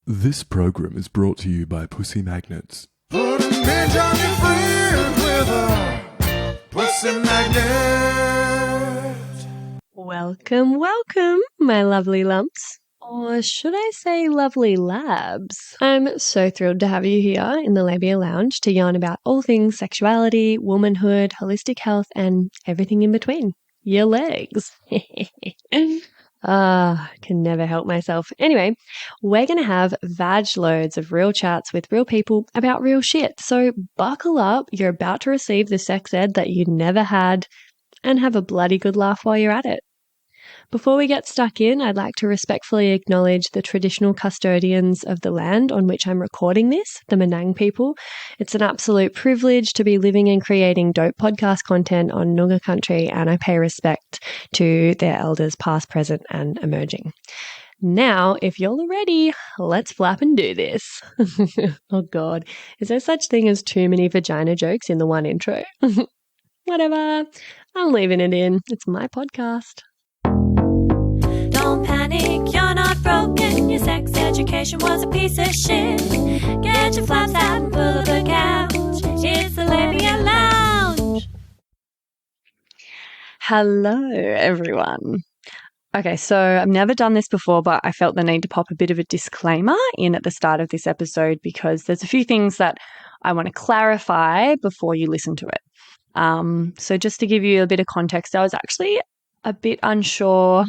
This program is brought to you by Pussy Magnets. Put a midge on your friend with a pussy magnet. Welcome, my lovely lumps. Or should I say lovely labs? I'm so thrilled to have you here in the Labia Lounge to yarn about all things sexuality, womanhood, holistic health, and everything in between. Your legs. Can never help myself. Anyway, we're going to have vag loads of real chats with real people about real shit. So buckle up. You're about to receive the sex ed that you never had and have a bloody good laugh while you're at it. Before we get stuck in, I'd like to respectfully acknowledge the traditional custodians of the land on which I'm recording this, the Menang people. It's an absolute privilege to be living and creating dope podcast content on Noongar country, and I pay respect to their elders past, present, and emerging. Now, if you're all ready, let's flap and do this. Oh God, is there such thing as too many vagina jokes in the one intro? Whatever, I'm leaving it in. It's my podcast. Don't panic, you're not broken. Your sex education was a piece of shit. Get your flaps out and pull up a couch. It's the Labia Lounge. Hello, everyone. Okay, so I've never done this before, but I felt the need to pop a bit of a disclaimer in at the start of this episode because there's a few things that I want to clarify before you listen to it. So just to give you a bit of context, I was actually a bit unsure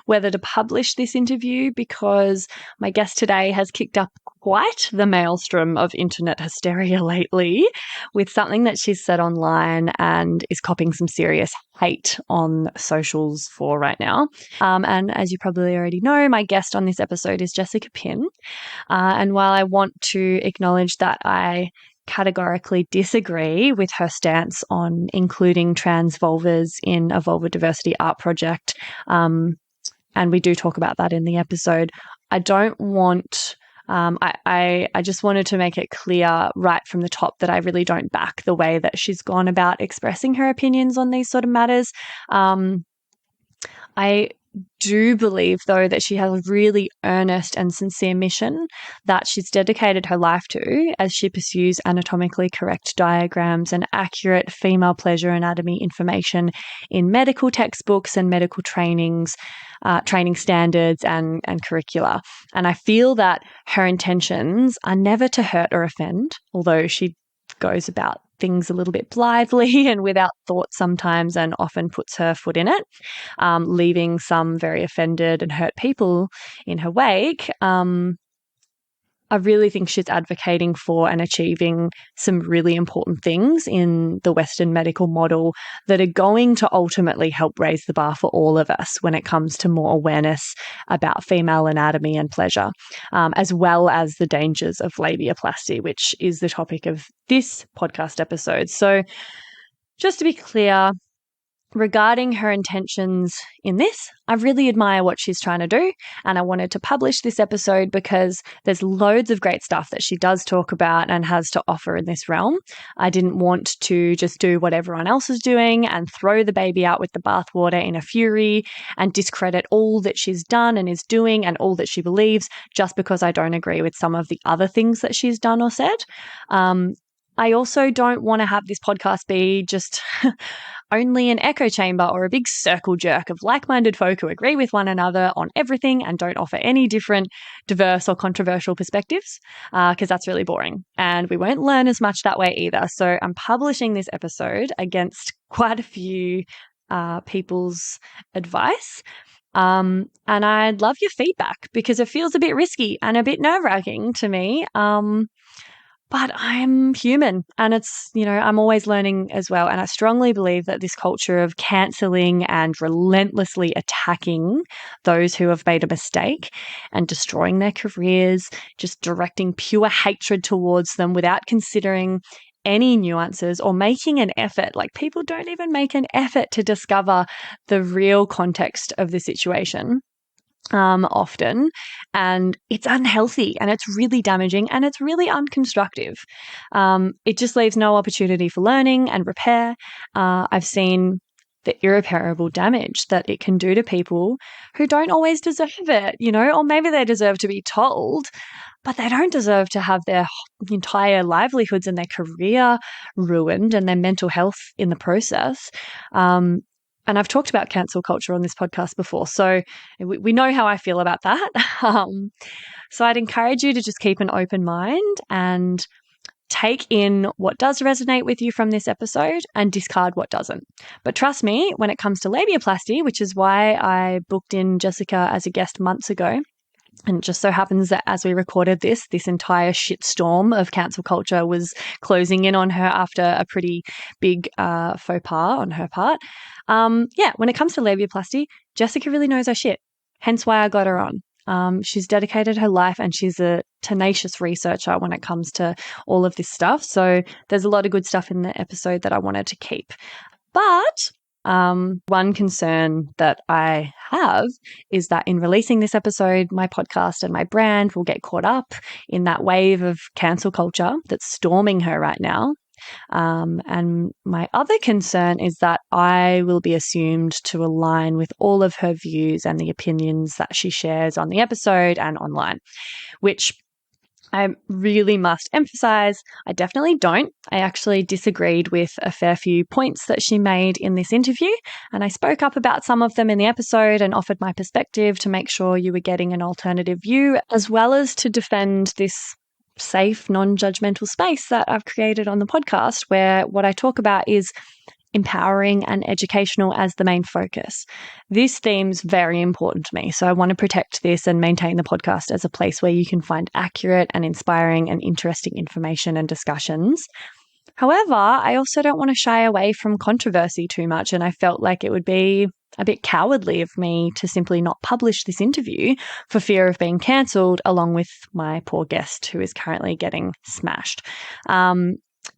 whether to publish this interview because my guest today has kicked up quite the maelstrom of internet hysteria lately with something that she's said online and is copping some serious hate on socials for right now. And as you probably already know, my guest on this episode is Jessica Pinn. And while I want to acknowledge that I categorically disagree with her stance on including trans vulvas in a vulva diversity art project, and we do talk about that in the episode. I don't want I just wanted to make it clear right from the top that I really don't back the way that she's gone about expressing her opinions on these sort of matters. I do believe, though, that she has a really earnest and sincere mission that she's dedicated her life to as she pursues anatomically correct diagrams and accurate female pleasure anatomy information in medical textbooks and medical training standards and curricula. And I feel that her intentions are never to hurt or offend, although she goes about things a little bit blithely and without thought sometimes and often puts her foot in it, leaving some very offended and hurt people in her wake. I really think she's advocating for and achieving some really important things in the Western medical model that are going to ultimately help raise the bar for all of us when it comes to more awareness about female anatomy and pleasure, as well as the dangers of labiaplasty, which is the topic of this podcast episode. So just to be clear, regarding her intentions in this, I really admire what she's trying to do, and I wanted to publish this episode because there's loads of great stuff that she does talk about and has to offer in this realm. I didn't want to just do what everyone else is doing and throw the baby out with the bathwater in a fury and discredit all that she's done and is doing and all that she believes just because I don't agree with some of the other things that she's done or said. I also don't want to have this podcast be just only an echo chamber or a big circle jerk of like-minded folk who agree with one another on everything and don't offer any different, diverse or controversial perspectives, because that's really boring. And we won't learn as much that way either. So I'm publishing this episode against quite a few people's advice. And I'd love your feedback because it feels a bit risky and a bit nerve-wracking to me. But I'm human and I'm always learning as well. And I strongly believe that this culture of cancelling and relentlessly attacking those who have made a mistake and destroying their careers, just directing pure hatred towards them without considering any nuances or making an effort. Like, people don't even make an effort to discover the real context of the situation. Often, and it's unhealthy and it's really damaging and it's really unconstructive. It just leaves no opportunity for learning and repair. I've seen the irreparable damage that it can do to people who don't always deserve it, or maybe they deserve to be told, but they don't deserve to have their entire livelihoods and their career ruined and their mental health in the process. And I've talked about cancel culture on this podcast before, so we know how I feel about that. So I'd encourage you to just keep an open mind and take in what does resonate with you from this episode and discard what doesn't. But trust me, when it comes to labiaplasty, which is why I booked in Jessica as a guest months ago, and it just so happens that as we recorded this entire shitstorm of cancel culture was closing in on her after a pretty big faux pas on her part. When it comes to labiaplasty, Jessica really knows her shit. Hence why I got her on. She's dedicated her life and she's a tenacious researcher when it comes to all of this stuff. So there's a lot of good stuff in the episode that I wanted to keep. But one concern that I have is that in releasing this episode, my podcast and my brand will get caught up in that wave of cancel culture that's storming her right now. And my other concern is that I will be assumed to align with all of her views and the opinions that she shares on the episode and online, which I really must emphasize, I definitely don't. I actually disagreed with a fair few points that she made in this interview, and I spoke up about some of them in the episode and offered my perspective to make sure you were getting an alternative view, as well as to defend this safe, non-judgmental space that I've created on the podcast, where what I talk about is empowering and educational as the main focus. This theme's very important to me, so I want to protect this and maintain the podcast as a place where you can find accurate and inspiring and interesting information and discussions. However, I also don't want to shy away from controversy too much, and I felt like it would be a bit cowardly of me to simply not publish this interview for fear of being cancelled, along with my poor guest who is currently getting smashed.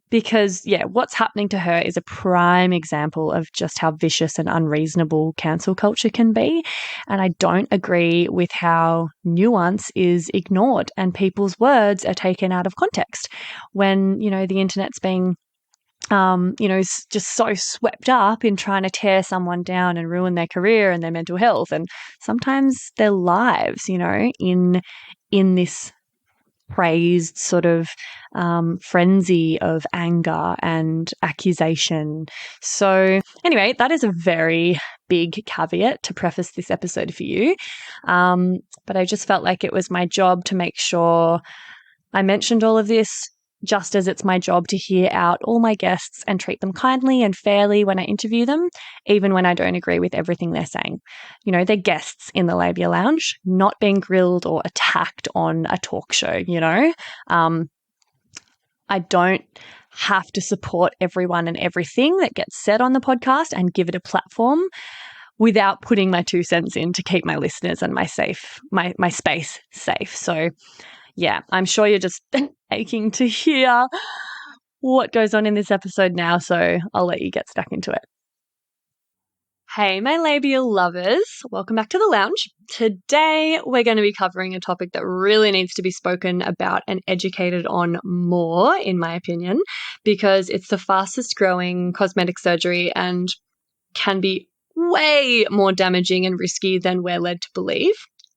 Because, what's happening to her is a prime example of just how vicious and unreasonable cancel culture can be. And I don't agree with how nuance is ignored and people's words are taken out of context when, the internet's being just so swept up in trying to tear someone down and ruin their career and their mental health and sometimes their lives, in this praised sort of frenzy of anger and accusation. So anyway, that is a very big caveat to preface this episode for you. But I just felt like it was my job to make sure I mentioned all of this, just as it's my job to hear out all my guests and treat them kindly and fairly when I interview them, even when I don't agree with everything they're saying. They're guests in the Labia Lounge, not being grilled or attacked on a talk show, I don't have to support everyone and everything that gets said on the podcast and give it a platform without putting my 2 cents in to keep my listeners and my space safe. So I'm sure you're just aching to hear what goes on in this episode now, so I'll let you get stuck into it. Hey, my labial lovers. Welcome back to the lounge. Today, we're going to be covering a topic that really needs to be spoken about and educated on more, in my opinion, because it's the fastest growing cosmetic surgery and can be way more damaging and risky than we're led to believe.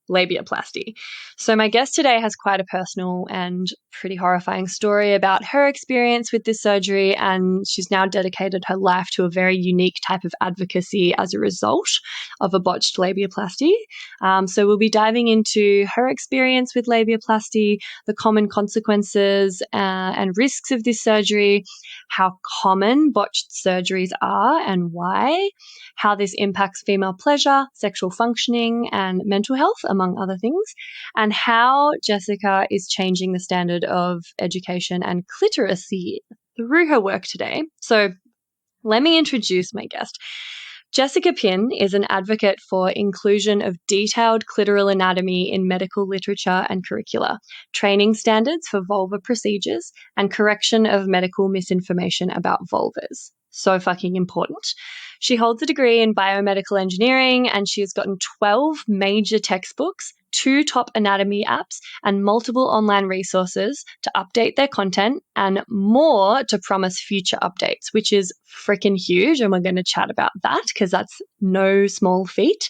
Labiaplasty. So my guest today has quite a personal and pretty horrifying story about her experience with this surgery, and she's now dedicated her life to a very unique type of advocacy as a result of a botched labiaplasty. So we'll be diving into her experience with labiaplasty, the common consequences and risks of this surgery, how common botched surgeries are and why, how this impacts female pleasure, sexual functioning, and mental health, among other things, and how Jessica is changing the standard of education and cliteracy through her work today. So let me introduce my guest. Jessica Pinn is an advocate for inclusion of detailed clitoral anatomy in medical literature and curricula, training standards for vulva procedures, and correction of medical misinformation about vulvas. So fucking important. She holds a degree in biomedical engineering and she has gotten 12 major textbooks, 2 top anatomy apps and multiple online resources to update their content and more to promise future updates, which is freaking huge. And we're going to chat about that because that's no small feat.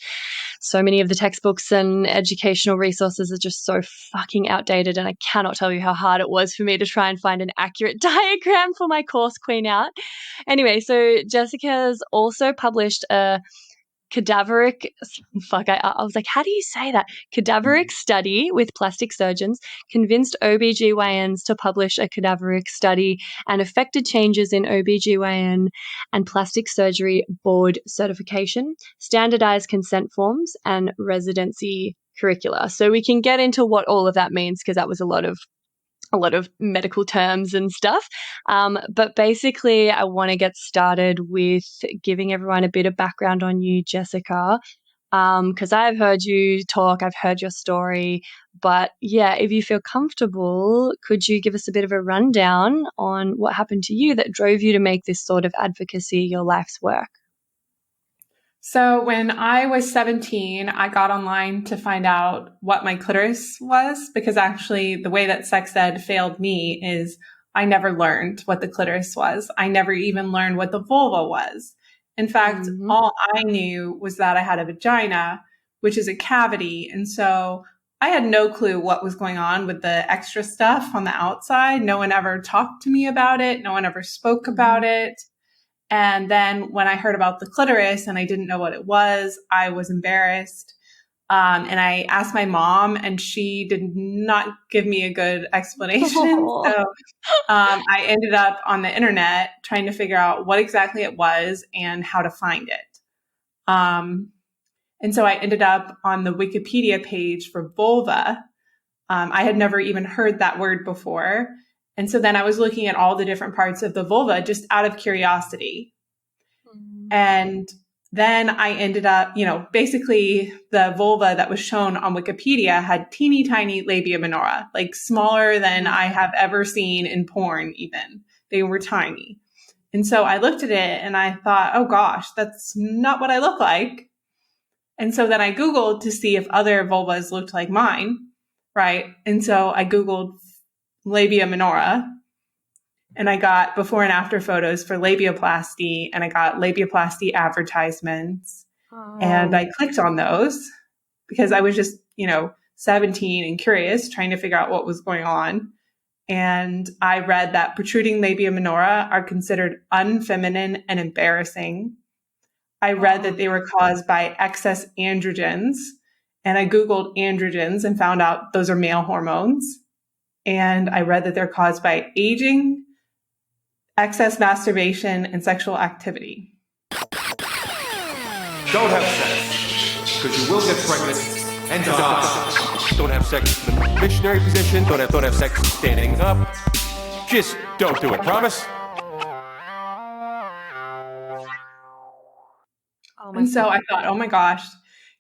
So many of the textbooks and educational resources are just so fucking outdated, and I cannot tell you how hard it was for me to try and find an accurate diagram for my course queen out. Anyway, so Jessica's also published a cadaveric I was like, how do you say that? Cadaveric study with plastic surgeons convinced OBGYNs to publish a cadaveric study and affected changes in OBGYN and plastic surgery board certification, standardized consent forms, and residency curricula. So we can get into what all of that means because that was a lot of medical terms and stuff. But basically, I want to get started with giving everyone a bit of background on you, Jessica, because I've heard you talk, I've heard your story. But yeah, if you feel comfortable, could you give us a bit of a rundown on what happened to you that drove you to make this sort of advocacy your life's work? So when I was 17, I got online to find out what my clitoris was, because actually the way that sex ed failed me is I never learned what the clitoris was. I never even learned what the vulva was. In fact, all I knew was that I had a vagina, which is a cavity. And so I had no clue what was going on with the extra stuff on the outside. No one ever talked to me about it. No one ever spoke about it. And then when I heard about the clitoris and I didn't know what it was, I was embarrassed. And I asked my mom, and she did not give me a good explanation. So I ended up on the internet trying to figure out what exactly it was and how to find it. And so I ended up on the Wikipedia page for vulva. I had never even heard that word before. And so then I was looking at all the different parts of the vulva just out of curiosity. And then I ended up, basically the vulva that was shown on Wikipedia had teeny tiny labia minora, like smaller than I have ever seen in porn even. They were tiny. And so I looked at it and I thought, oh gosh, that's not what I look like. And so then I Googled to see if other vulvas looked like mine, right? And so I Googled labia minora, and I got before and after photos for labiaplasty, and I got labiaplasty advertisements. And I clicked on those because I was just, 17 and curious, trying to figure out what was going on. And I read that protruding labia minora are considered unfeminine and embarrassing. I read that they were caused by excess androgens, and I Googled androgens and found out those are male hormones. And I read that they're caused by aging, excess masturbation, and sexual activity. Don't have sex, because you will get pregnant and die. Don't have sex in the missionary position. Don't have sex standing up. Just don't do it. Promise? And so I thought, oh my gosh,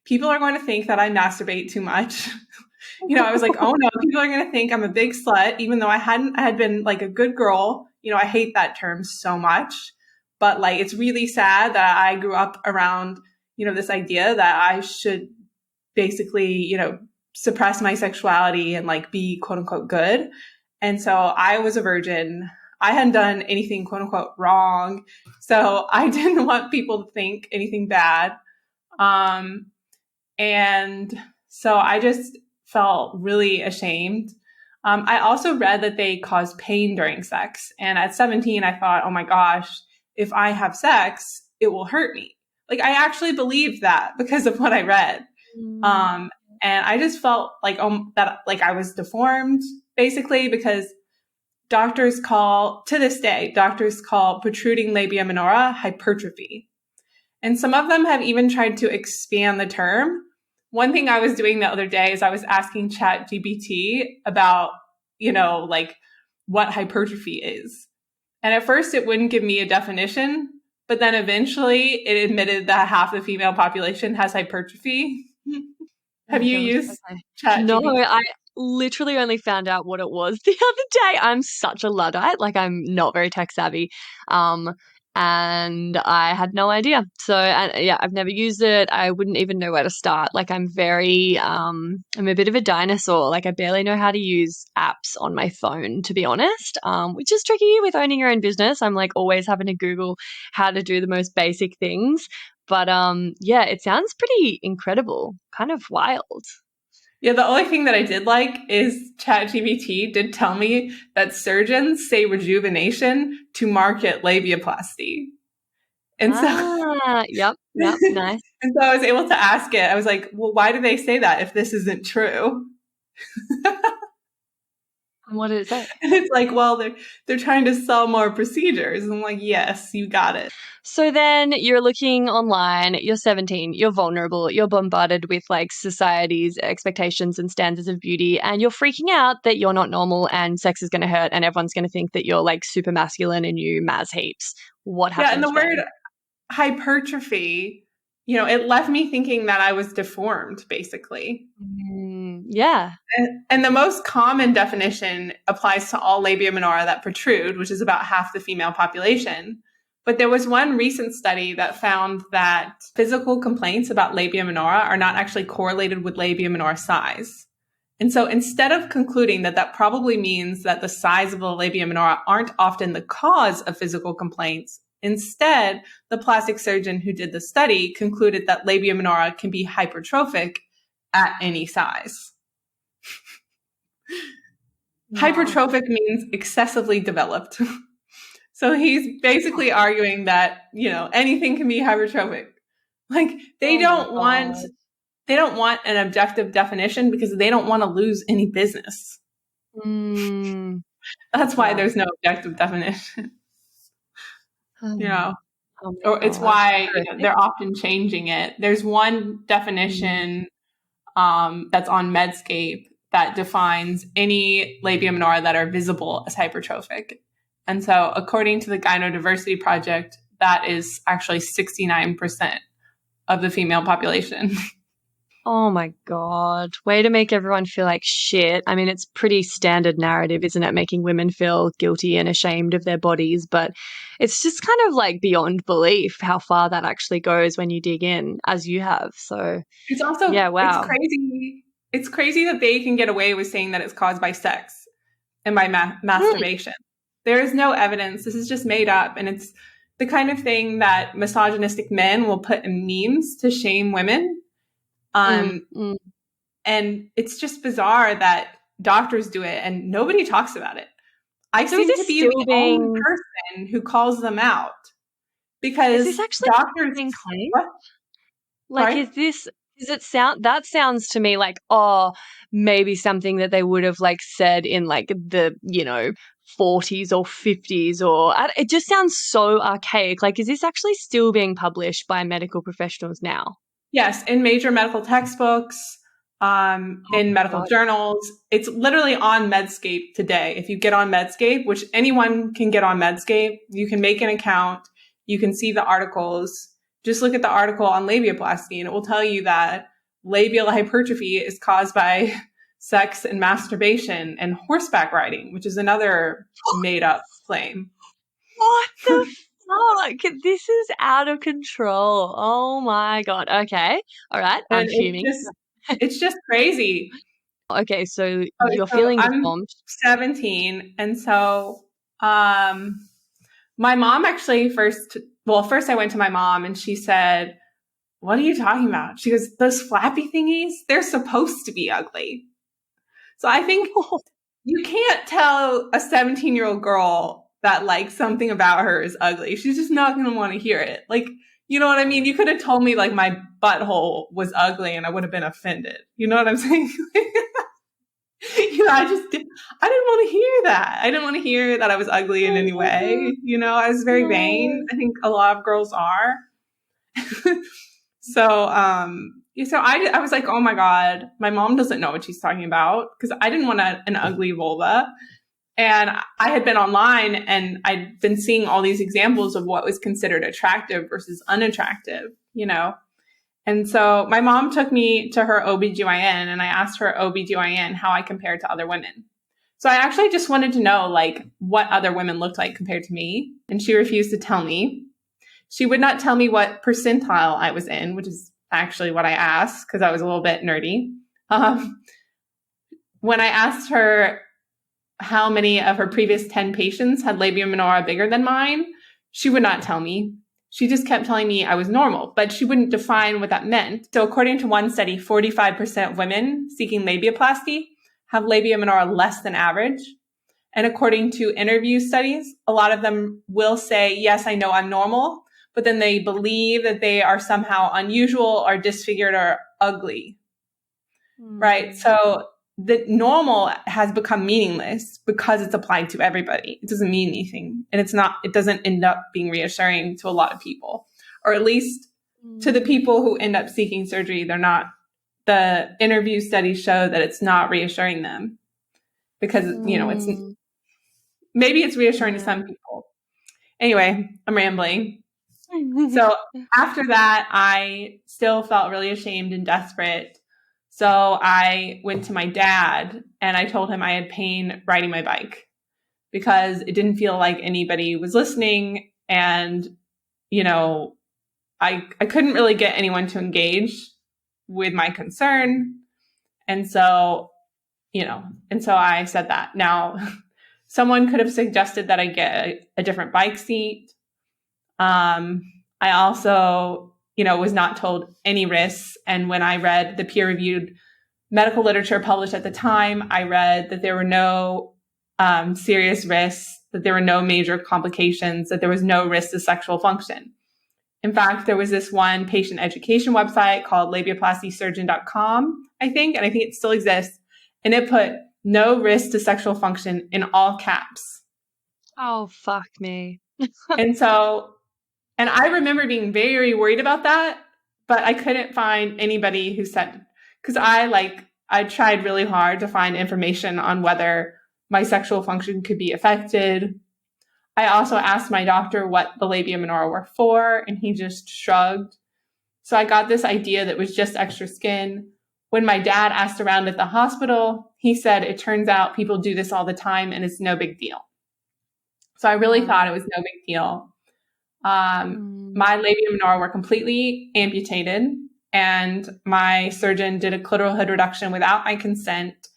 people are going to think that I masturbate too much. I was like, oh no, people are going to think I'm a big slut, even though I had been like a good girl. I hate that term so much, but like, it's really sad that I grew up around, this idea that I should basically, suppress my sexuality and like be quote unquote good. And so I was a virgin. I hadn't done anything quote unquote wrong. So I didn't want people to think anything bad. And so I just felt really ashamed. I also read that they cause pain during sex. And at 17, I thought, oh my gosh, if I have sex, it will hurt me. Like, I actually believed that because of what I read. And I just felt like that like I was deformed, basically, because to this day, doctors call protruding labia minora hypertrophy. And some of them have even tried to expand the term. One thing I was doing the other day is I was asking ChatGPT about, like what hypertrophy is. And at first it wouldn't give me a definition, but then eventually it admitted that half the female population has hypertrophy. Have you used ChatGPT? No, I literally only found out what it was the other day. I'm such a Luddite. Like, I'm not very tech savvy. and I had no idea. So, yeah, I've never used it. I wouldn't even know where to start. Like, I'm a bit of a dinosaur. Like, I barely know how to use apps on my phone, to be honest, which is tricky with owning your own business. I'm like always having to Google how to do the most basic things. But yeah, it sounds pretty incredible, kind of wild. Yeah, the only thing that I did like is ChatGPT did tell me that surgeons say rejuvenation to market labiaplasty. And so, Yep, nice. and so I was able to ask it. I was like, well, why do they say that if this isn't true? What did it say? And it's like, well, they're trying to sell more procedures. And I'm like, yes, you got it. So then you're looking online, you're 17, you're vulnerable, you're bombarded with like society's expectations and standards of beauty, and you're freaking out that you're not normal and sex is going to hurt and everyone's going to think that you're like super masculine and you Maz heaps. What happened? Yeah, and the word hypertrophy, it left me thinking that I was deformed, basically. Yeah. And the most common definition applies to all labia minora that protrude, which is about half the female population. But there was one recent study that found that physical complaints about labia minora are not actually correlated with labia minora size. And so instead of concluding that that probably means that the size of the labia minora aren't often the cause of physical complaints, instead, the plastic surgeon who did the study concluded that labia minora can be hypertrophic at any size. Wow. Hypertrophic means excessively developed. So he's basically arguing that, anything can be hypertrophic. Like they don't want an objective definition because they don't want to lose any business. That's why there's no objective definition. Or it's why they're often changing it. There's one definition that's on Medscape that defines any labia minora that are visible as hypertrophic. And so according to the Gynodiversity Project, that is actually 69% of the female population. Oh my God. Way to make everyone feel like shit. I mean, it's pretty standard narrative, isn't it? Making women feel guilty and ashamed of their bodies. But it's just kind of like beyond belief how far that actually goes when you dig in, as you have. So it's also, yeah, wow. It's crazy. It's crazy that they can get away with saying that it's caused by sex and by masturbation. There is no evidence. This is just made up. And it's the kind of thing that misogynistic men will put in memes to shame women. And it's just bizarre that doctors do it and nobody talks about it. I seem to be the only person who calls them out because is this actually doctors claim? Like, that sounds to me like, maybe something that they would have like said in like the, 40s or 50s, or it just sounds so archaic. Like, is this actually still being published by medical professionals now? Yes, in major medical textbooks, in medical journals. It's literally on Medscape today. If you get on Medscape, which anyone can get on Medscape, you can make an account, you can see the articles. Just look at the article on labiaplasty and it will tell you that labial hypertrophy is caused by sex and masturbation and horseback riding, which is another made up claim. What the fuck? This is out of control. Oh my God. Okay. All right. I'm fuming. It's just crazy. Okay. So you're feeling deformed. I'm 17. And so my mom actually first I went to my mom and she said, "What are you talking about?" She goes, "Those flappy thingies, they're supposed to be ugly." So I think you can't tell a 17-year-old girl that like something about her is ugly. She's just not going to want to hear it. Like, you know what I mean? You could have told me like my butthole was ugly and I would have been offended. You know what I'm saying? I didn't want to hear that. I didn't want to hear that I was ugly in any way. I was very vain. I think a lot of girls are. So I was like, oh my God, my mom doesn't know what she's talking about, because I didn't want an ugly vulva. And I had been online and I'd been seeing all these examples of what was considered attractive versus unattractive, And so my mom took me to her OBGYN and I asked her OBGYN how I compared to other women. So I actually just wanted to know like what other women looked like compared to me. And she refused to tell me. She would not tell me what percentile I was in, which is actually what I asked because I was a little bit nerdy. When I asked her how many of her previous 10 patients had labia minora bigger than mine, she would not tell me. She just kept telling me I was normal, but she wouldn't define what that meant. So according to one study, 45% of women seeking labiaplasty have labia minora less than average. And according to interview studies, a lot of them will say, yes, I know I'm normal, but then they believe that they are somehow unusual or disfigured or ugly. Right? So the normal has become meaningless because it's applied to everybody. It doesn't mean anything. And it doesn't end up being reassuring to a lot of people, or at least to the people who end up seeking surgery. The interview studies show that it's not reassuring them because, maybe it's reassuring to some people. Anyway, I'm rambling. So after that, I still felt really ashamed and desperate. So I went to my dad and I told him I had pain riding my bike because it didn't feel like anybody was listening. And, I couldn't really get anyone to engage with my concern. And so, I said that. Now, someone could have suggested that I get a different bike seat. I also was not told any risks. And when I read the peer-reviewed medical literature published at the time, I read that there were no serious risks, that there were no major complications, that there was no risk to sexual function. In fact, there was this one patient education website called labiaplastysurgeon.com, I think, and I think it still exists. And it put no risk to sexual function in all caps. Oh, fuck me. And I remember being very worried about that, but I couldn't find anybody who said, because I tried really hard to find information on whether my sexual function could be affected. I also asked my doctor what the labia minora were for, and he just shrugged. So I got this idea that was just extra skin. When my dad asked around at the hospital, he said, it turns out people do this all the time and it's no big deal. So I really thought it was no big deal. My labia minora were completely amputated, and my surgeon did a clitoral hood reduction without my consent,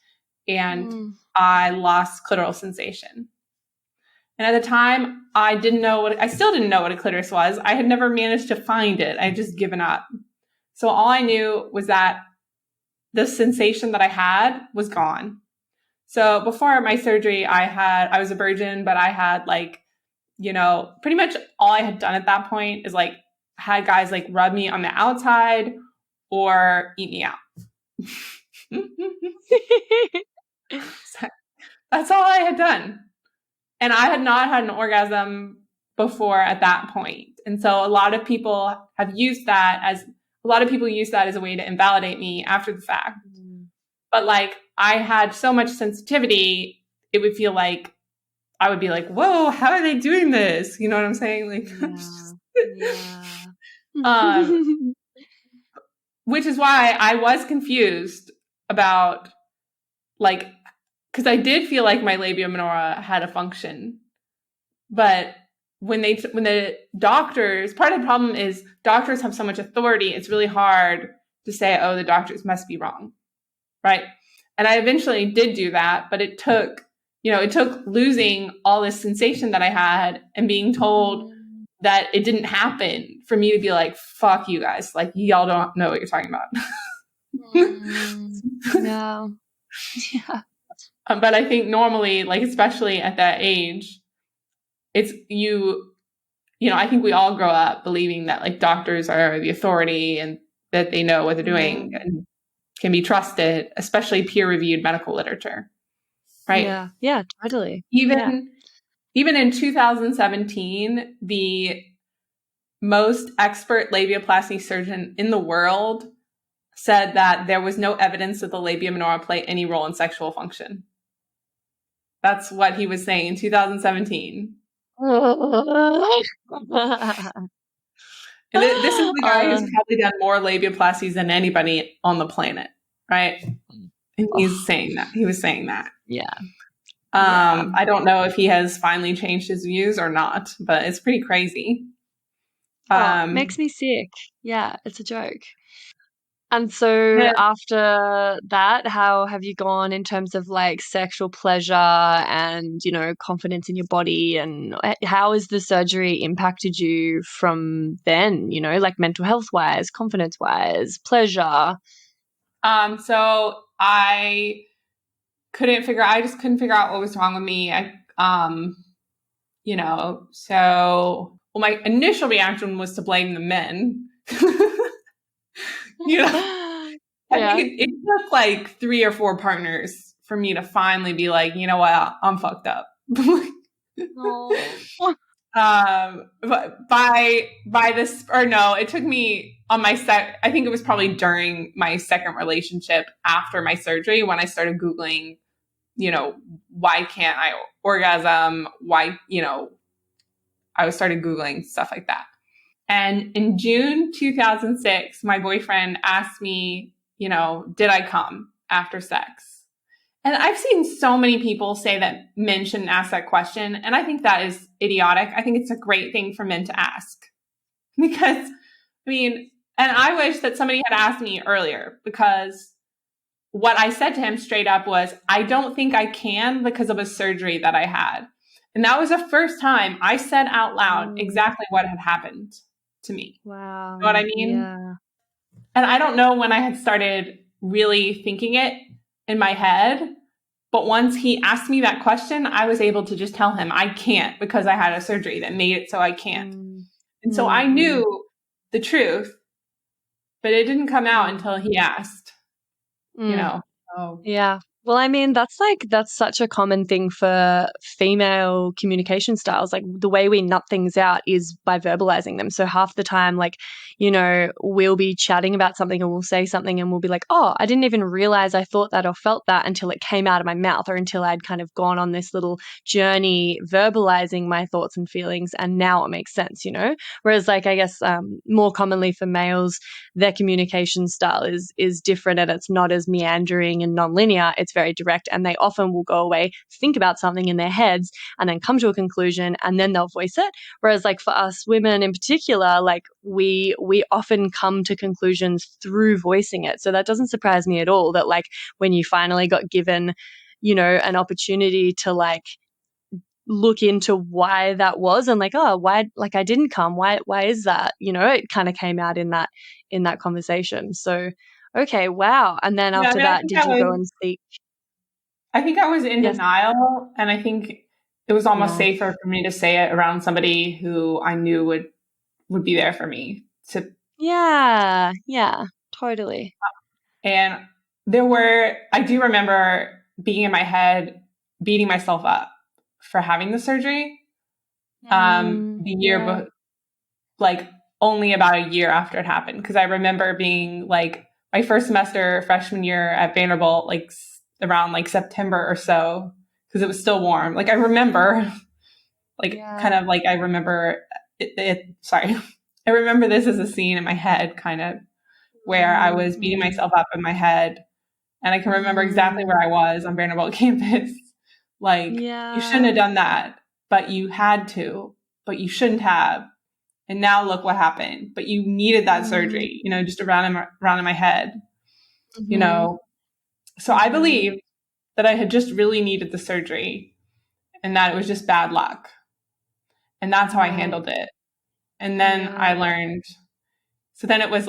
and I lost clitoral sensation. And at the time, I still didn't know what a clitoris was. I had never managed to find it. I had just given up. So all I knew was that the sensation that I had was gone. So before my surgery, I was a virgin, but I had pretty much all I had done at that point is had guys rub me on the outside or eat me out. So that's all I had done. And I had not had an orgasm before at that point. And so a lot of people use that as a way to invalidate me after the fact. But I had so much sensitivity, it would feel like I would be like, whoa, how are they doing this? You know what I'm saying? Which is why I was confused about because I did feel like my labia minora had a function. But when the doctors, part of the problem is doctors have so much authority, it's really hard to say, oh, the doctors must be wrong. Right. And I eventually did do that, but it took losing all this sensation that I had and being told that it didn't happen for me to be like, fuck you guys. Y'all don't know what you're talking about. No. Yeah. But I think normally, especially at that age, it's I think we all grow up believing that doctors are the authority and that they know what they're doing and can be trusted, especially peer-reviewed medical literature. Right? Yeah. Yeah, totally. Even in 2017, the most expert labiaplasty surgeon in the world said that there was no evidence that the labia minora play any role in sexual function. That's what he was saying in 2017. And this is the guy who's probably done more labiaplasties than anybody on the planet, right? And he's saying that. He was saying that. Yeah. I don't know if he has finally changed his views or not, but it's pretty crazy. Makes me sick. Yeah, it's a joke. And so yeah. after that, how have you gone in terms of like sexual pleasure and, confidence in your body? And how has the surgery impacted you from then, like mental health wise, confidence wise, pleasure? So I just couldn't figure out what was wrong with me. Well, my initial reaction was to blame the men. you know, I Yeah. think it took like 3 or 4 partners for me to finally be like, you know what, I'm fucked up. Oh. But by this, or no, it took me on my I think it was probably during my second relationship after my surgery when I started Googling, why can't I orgasm? Why, I started Googling stuff like that. And in June 2006, my boyfriend asked me, did I come after sex? And I've seen so many people say that men shouldn't ask that question. And I think that is idiotic. I think it's a great thing for men to ask. Because, and I wish that somebody had asked me earlier, because what I said to him straight up was, I don't think I can because of a surgery that I had. And that was the first time I said out loud exactly what had happened to me. Wow. You know what I mean? Yeah. And I don't know when I had started really thinking it in my head, but once he asked me that question, I was able to just tell him I can't because I had a surgery that made it so I can't. And so I knew the truth, but it didn't come out until he asked, Oh. Yeah. Well, that's such a common thing for female communication styles. Like the way we nut things out is by verbalizing them. So half the time, we'll be chatting about something and we'll say something and we'll be like, oh, I didn't even realize I thought that or felt that until it came out of my mouth or until I'd kind of gone on this little journey verbalizing my thoughts and feelings. And now it makes sense, Whereas I guess more commonly for males, their communication style is different and it's not as meandering and nonlinear. It's very direct, and they often will go away, think about something in their heads, and then come to a conclusion, and then they'll voice it. Whereas, for us women in particular, we often come to conclusions through voicing it. So that doesn't surprise me at all that when you finally got given, an opportunity to look into why that was and why I didn't come, why is that, it kind of came out in that conversation. So okay, wow. And then after that, did you go and seek? I think I was in denial, and I think it was almost safer for me to say it around somebody who I knew would be there for me. Yeah, totally. And I do remember being in my head, beating myself up for having the surgery. The year, only about a year after it happened, because I remember being my first semester freshman year at Vanderbilt, around September or so, because it was still warm. I remember, I remember sorry, I remember this as a scene in my head, kind of where I was beating myself up in my head, and I can remember exactly where I was on Vanderbilt campus. You shouldn't have done that, but you had to, but you shouldn't have. And now look what happened. But you needed that surgery, just around in my head, So I believe that I had just really needed the surgery and that it was just bad luck. And that's how I handled it. And then I learned. So then it was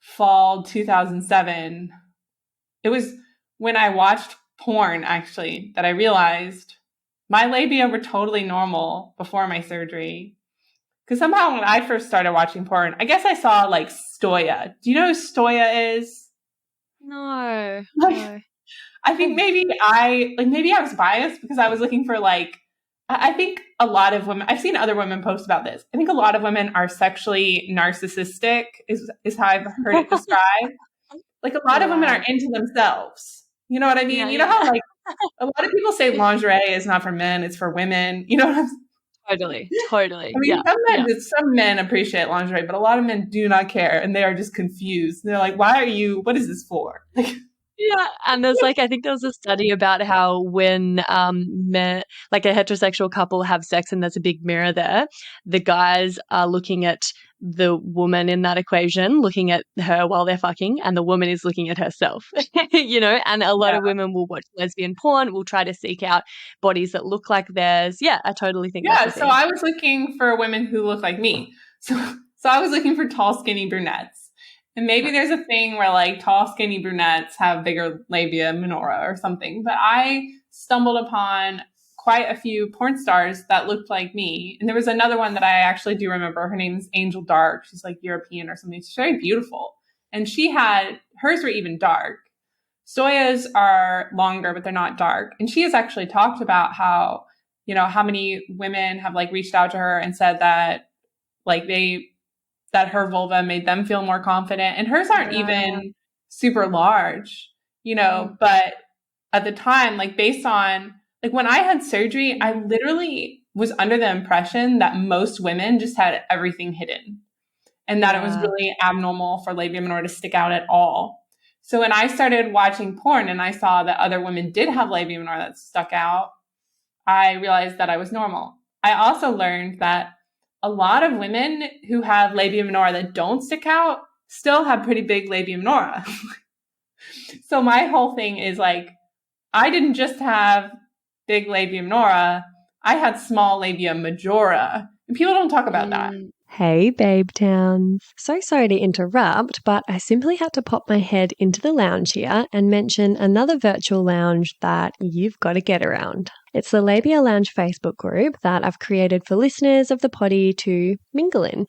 fall 2007. It was when I watched porn, actually, that I realized my labia were totally normal before my surgery. Because somehow when I first started watching porn, I guess I saw Stoya. Do you know who Stoya is? No. I think maybe I was biased because I was looking for I think a lot of women, I've seen other women post about this. I think a lot of women are sexually narcissistic is how I've heard it described. A lot of women are into themselves. You know what I mean? Know how a lot of people say lingerie is not for men, it's for women. You know what I'm saying? Totally. Some men appreciate lingerie, but a lot of men do not care, and they are just confused. They're like, what is this for? Yeah, and there's like I think there was a study about how when like a heterosexual couple have sex and there's a big mirror there, the guys are looking at the woman in that equation, looking at her while they're fucking, and the woman is looking at herself. And a lot Yeah. of women will watch lesbian porn, will try to seek out bodies that look like theirs. Yeah, I totally think Yeah, that's a so thing. I was looking for women who look like me. So I was looking for tall, skinny brunettes. And maybe there's a thing where like tall, skinny brunettes have bigger labia minora or something. But I stumbled upon quite a few porn stars that looked like me. And there was another one that I actually do remember. Her name is Angel Dark. She's like European or something. She's very beautiful. And hers were even dark. Soya's are longer, but they're not dark. And she has actually talked about how many women have like reached out to her and said that like that her vulva made them feel more confident, and hers aren't even super large, but at the time, like based on like when I had surgery, I literally was under the impression that most women just had everything hidden and that it was really abnormal for labia minora to stick out at all. So when I started watching porn and I saw that other women did have labia minora that stuck out, I realized that I was normal. I also learned that a lot of women who have labia minora that don't stick out still have pretty big labia minora. So my whole thing is like, I didn't just have big labia minora, I had small labia majora. And people don't talk about that. Hey, Babe Towns. So sorry to interrupt, but I simply had to pop my head into the lounge here and mention another virtual lounge that you've got to get around. It's the Labia Lounge Facebook group that I've created for listeners of the potty to mingle in.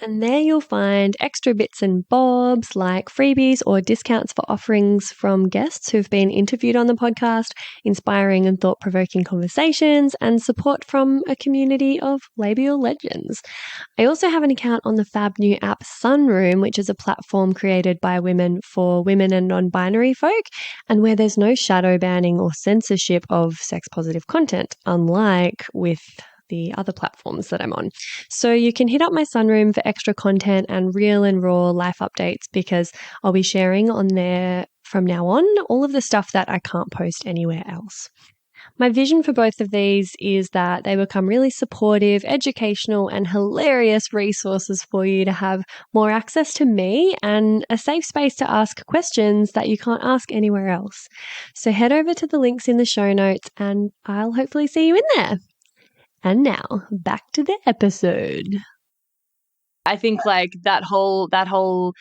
And there you'll find extra bits and bobs like freebies or discounts for offerings from guests who've been interviewed on the podcast, inspiring and thought-provoking conversations, and support from a community of labial legends. I also have an account on the fab new app Sunroom, which is a platform created by women for women and non-binary folk, and where there's no shadow banning or censorship of sex-positive content, unlike with the other platforms that I'm on. So you can hit up my Sunroom for extra content and real and raw life updates, because I'll be sharing on there from now on all of the stuff that I can't post anywhere else. My vision for both of these is that they become really supportive, educational, and hilarious resources for you to have more access to me and a safe space to ask questions that you can't ask anywhere else. So head over to the links in the show notes and I'll hopefully see you in there. And now, back to the episode. I think like that whole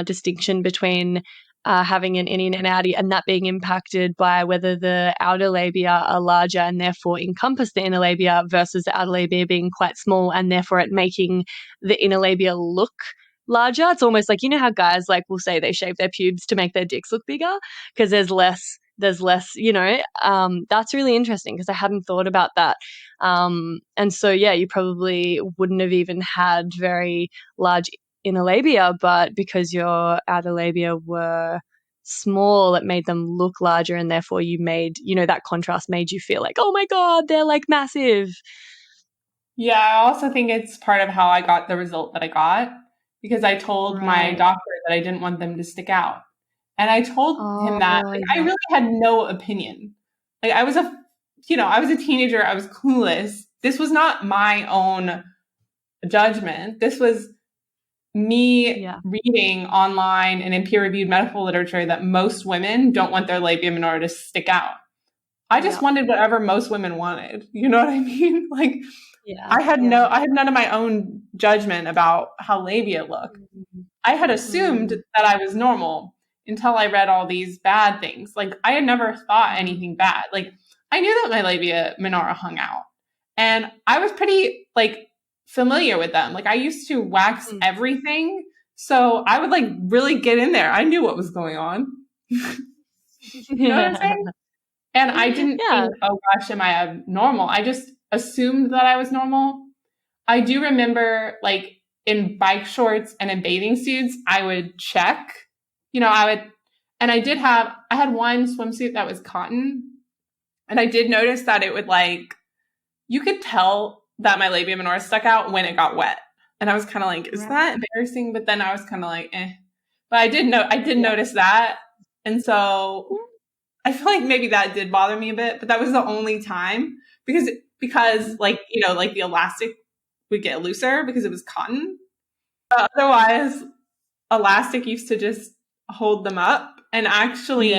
distinction between having an innie and an outie, and that being impacted by whether the outer labia are larger and therefore encompass the inner labia versus the outer labia being quite small and therefore it making the inner labia look larger. It's almost like, how guys like will say they shave their pubes to make their dicks look bigger because there's less, that's really interesting because I hadn't thought about that. And so, yeah, you probably wouldn't have even had very large inner labia, but because your outer labia were small, it made them look larger, and therefore you made, that contrast made you feel like, oh my God, they're like massive. Yeah, I also think it's part of how I got the result that I got, because I told my doctor that I didn't want them to stick out. And I told him that I really had no opinion. Like I was a teenager. I was clueless. This was not my own judgment. This was me reading online and in peer-reviewed medical literature that most women don't want their labia minora to stick out. I just wanted whatever most women wanted. You know what I mean? Like, I had none of my own judgment about how labia look. I had assumed that I was normal until I read all these bad things. Like, I had never thought anything bad. Like, I knew that my labia minora hung out, and I was pretty familiar with them. Like, I used to wax everything, so I would really get in there. I knew what was going on. You know what I'm saying? And I didn't think, oh gosh, am I abnormal? I just assumed that I was normal. I do remember in bike shorts and in bathing suits, I would check, and I had one swimsuit that was cotton, and I did notice that it would you could tell that my labia minora stuck out when it got wet. And I was kind of like, is that embarrassing? But then I was kind of like, eh. But I did notice that. And so I feel like maybe that did bother me a bit, but that was the only time because like, you know, like the elastic would get looser because it was cotton. But otherwise, elastic used to just hold them up. And actually,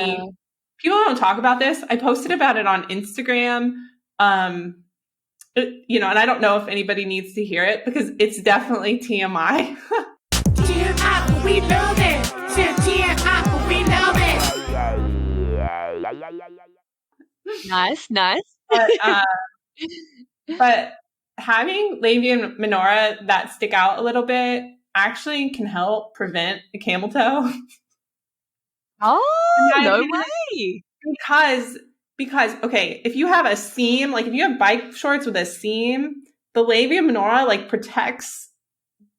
people don't talk about this. I posted about it on Instagram. You know, and I don't know if anybody needs to hear it because it's definitely TMI. TMI, we love it. TMI, we love it. Nice. But having labia minora that stick out a little bit actually can help prevent a camel toe. Oh, no way. Because okay, if you have a seam, like if you have bike shorts with a seam, the labia minora like protects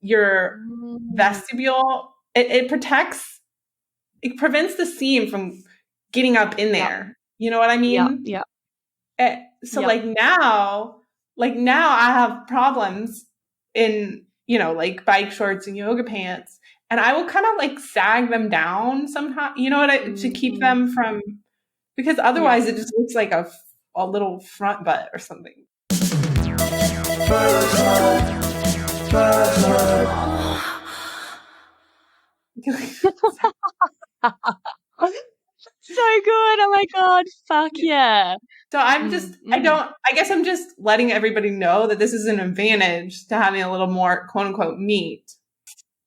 your vestibule. It prevents the seam from getting up in there. You know what I mean? Yeah. Like now I have problems in, you know, like bike shorts and yoga pants, and I will kind of like sag them down somehow, you know what, to keep them from, because otherwise it just looks like a little front butt or something. So good. Oh my God. Fuck yeah. So I'm just, I guess I'm just letting everybody know that this is an advantage to having a little more quote unquote meat.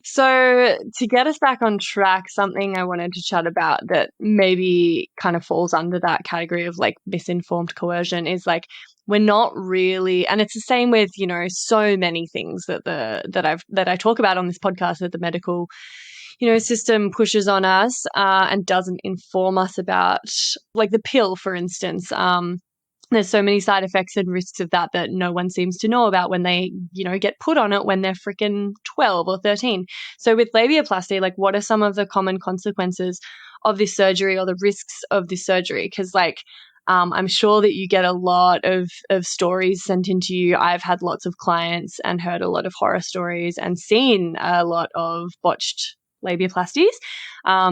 So to get us back on track, something I wanted to chat about that maybe kind of falls under that category of like misinformed coercion is like, we're not really, and it's the same with, you know, so many things that I talk about on this podcast that the medical, you know, system pushes on us and doesn't inform us about, like the pill, for instance. There's so many side effects and risks of that no one seems to know about when they, you know, get put on it when they're freaking 12 or 13. So with labiaplasty, like what are some of the common consequences of this surgery or the risks of this surgery? Because like, I'm sure that you get a lot of stories sent into you. I've had lots of clients and heard a lot of horror stories and seen a lot of botched labiaplasties.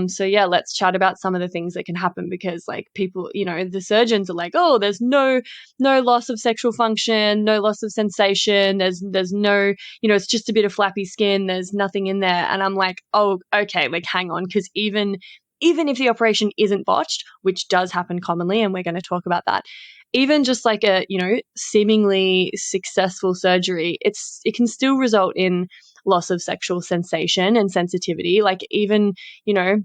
So yeah, let's chat about some of the things that can happen, because like people, you know, the surgeons are like, oh, there's no loss of sexual function, no loss of sensation. There's no, you know, it's just a bit of flappy skin. There's nothing in there. And I'm like, oh, okay, like hang on. Because even if the operation isn't botched, which does happen commonly, and we're going to talk about that, even just like a, you know, seemingly successful surgery, it can still result in loss of sexual sensation and sensitivity. Like even, you know,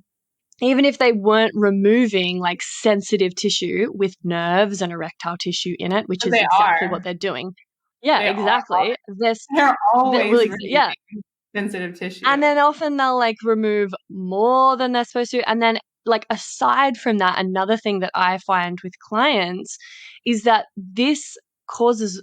even if they weren't removing like sensitive tissue with nerves and erectile tissue in it, which is exactly what they're doing. Yeah, They exactly. They're always sensitive tissue. And then often they'll like remove more than they're supposed to. And then like aside from that, another thing that I find with clients is that this causes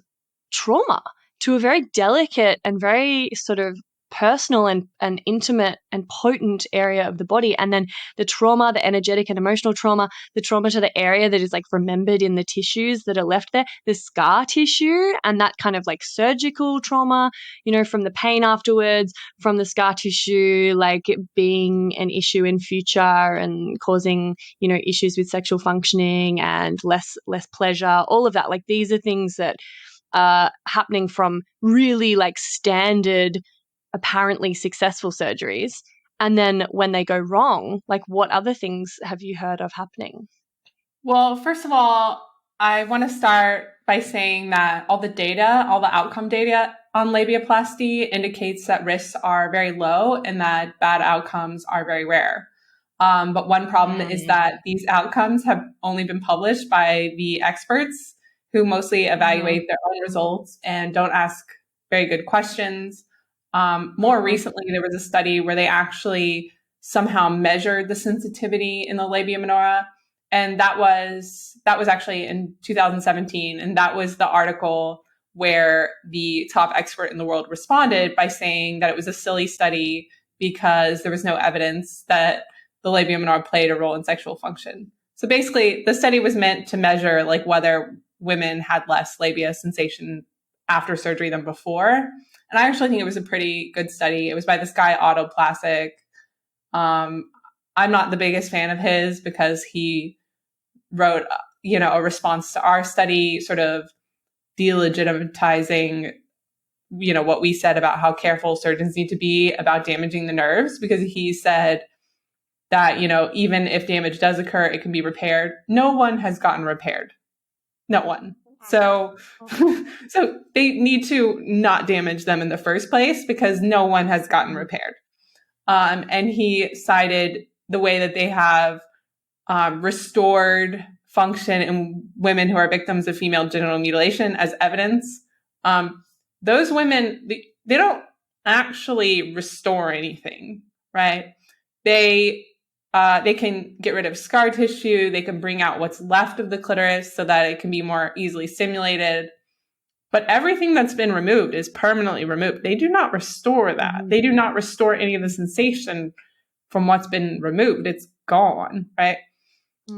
trauma to a very delicate and very sort of personal and intimate and potent area of the body. And then the trauma, the energetic and emotional trauma, the trauma to the area that is like remembered in the tissues that are left there, the scar tissue and that kind of like surgical trauma, you know, from the pain afterwards, from the scar tissue, like being an issue in future and causing, you know, issues with sexual functioning and less pleasure, all of that. Like these are things that are happening from really like standard, apparently successful surgeries. And then when they go wrong, like what other things have you heard of happening? Well, first of all, I want to start by saying that all the outcome data on labiaplasty indicates that risks are very low and that bad outcomes are very rare. But one problem is that these outcomes have only been published by the experts who mostly evaluate their own results and don't ask very good questions. More recently, there was a study where they actually somehow measured the sensitivity in the labia minora. And that was actually in 2017. And that was the article where the top expert in the world responded by saying that it was a silly study because there was no evidence that the labia minora played a role in sexual function. So basically, the study was meant to measure like whether women had less labia sensation after surgery than before. And I actually think it was a pretty good study. It was by this guy, Otto Plasek. I'm not the biggest fan of his because he wrote, a response to our study, sort of delegitimizing, what we said about how careful surgeons need to be about damaging the nerves, because he said that, even if damage does occur, it can be repaired. No one has gotten repaired. No one. So they need to not damage them in the first place because no one has gotten repaired. And he cited the way that they have restored function in women who are victims of female genital mutilation as evidence. Those women, they don't actually restore anything, right? They can get rid of scar tissue. They can bring out what's left of the clitoris so that it can be more easily stimulated. But everything that's been removed is permanently removed. They do not restore that. They do not restore any of the sensation from what's been removed. It's gone, right?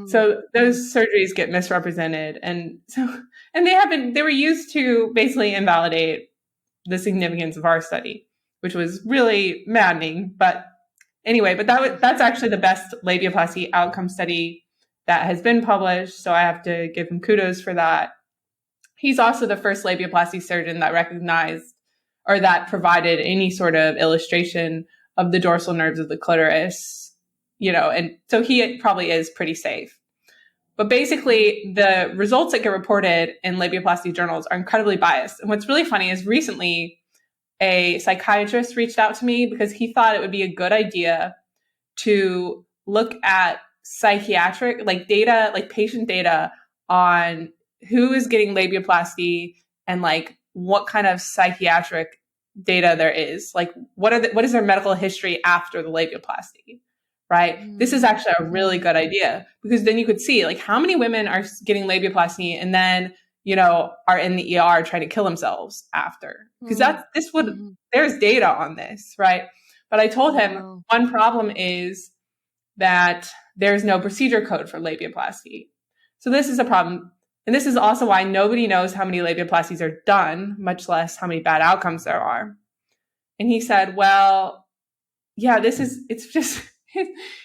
So those surgeries get misrepresented. And they were used to basically invalidate the significance of our study, which was really maddening. But anyway, that's actually the best labiaplasty outcome study that has been published. So I have to give him kudos for that. He's also the first labiaplasty surgeon that recognized or that provided any sort of illustration of the dorsal nerves of the clitoris, and so he probably is pretty safe. But basically, the results that get reported in labiaplasty journals are incredibly biased. And what's really funny is recently a psychiatrist reached out to me because he thought it would be a good idea to look at psychiatric, data, patient data on who is getting labiaplasty and what kind of psychiatric data there is. What is their medical history after the labiaplasty, right? This is actually a really good idea because then you could see how many women are getting labiaplasty and then, are in the ER trying to kill themselves after. Because there's data on this, right? But I told him one problem is that there's no procedure code for labiaplasty. So this is a problem. And this is also why nobody knows how many labiaplasties are done, much less how many bad outcomes there are. And he said, well, yeah, it's just,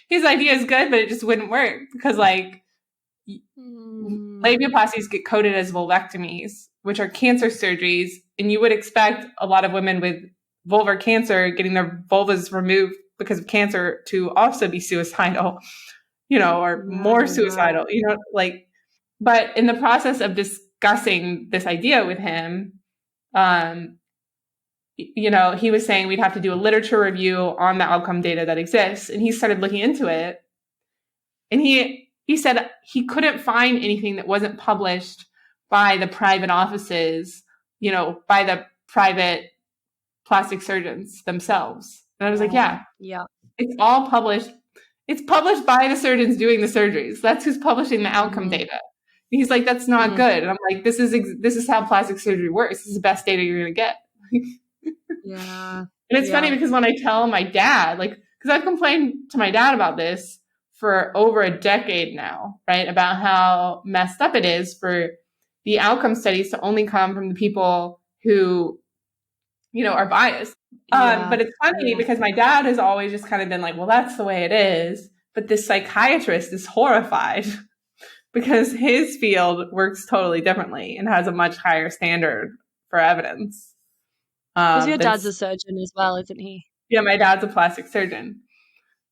his idea is good, but it just wouldn't work because labiaplasties get coded as vulvectomies, which are cancer surgeries. And you would expect a lot of women with vulvar cancer getting their vulvas removed because of cancer to also be suicidal, or more suicidal, But in the process of discussing this idea with him, he was saying we'd have to do a literature review on the outcome data that exists. And he started looking into it. And he said he couldn't find anything that wasn't published by the private offices, by the private plastic surgeons themselves. And I was like, yeah, it's all published. It's published by the surgeons doing the surgeries. That's who's publishing the outcome data. He's like, that's not good. And I'm like, this is how plastic surgery works. This is the best data you're going to get. Yeah. And it's funny because when I tell my dad, because I've complained to my dad about this for over a decade now, right? About how messed up it is for the outcome studies to only come from the people who, are biased. But it's funny because my dad has always just kind of been like, well, that's the way it is. But this psychiatrist is horrified because his field works totally differently and has a much higher standard for evidence. Because your dad's a surgeon as well, isn't he? Yeah, my dad's a plastic surgeon.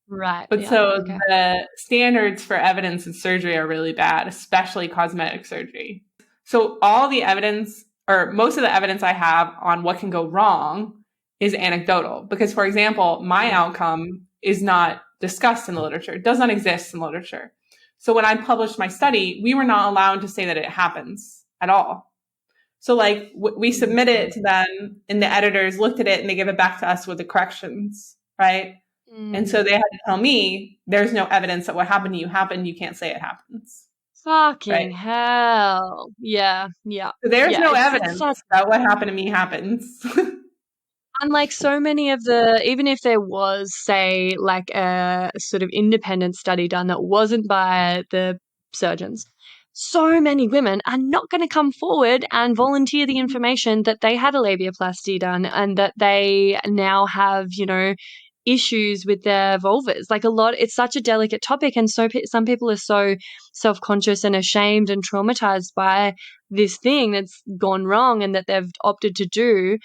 Right. But the standards for evidence in surgery are really bad, especially cosmetic surgery. So all the evidence, or most of the evidence I have on what can go wrong is anecdotal. Because, for example, my outcome is not discussed in the literature. It does not exist in literature. So when I published my study, we were not allowed to say that it happens at all. So we submitted it to them and the editors looked at it and they gave it back to us with the corrections, right? And so they had to tell me there's no evidence that what happened to you happened. You can't say it happens. Fucking hell. Yeah. So there's no evidence that what happened to me happens. And so many of even if there was, say, a sort of independent study done that wasn't by the surgeons, so many women are not going to come forward and volunteer the information that they had a labiaplasty done and that they now have, issues with their vulvas. Like it's such a delicate topic, and so some people are so self-conscious and ashamed and traumatized by this thing that's gone wrong and that they've opted to do.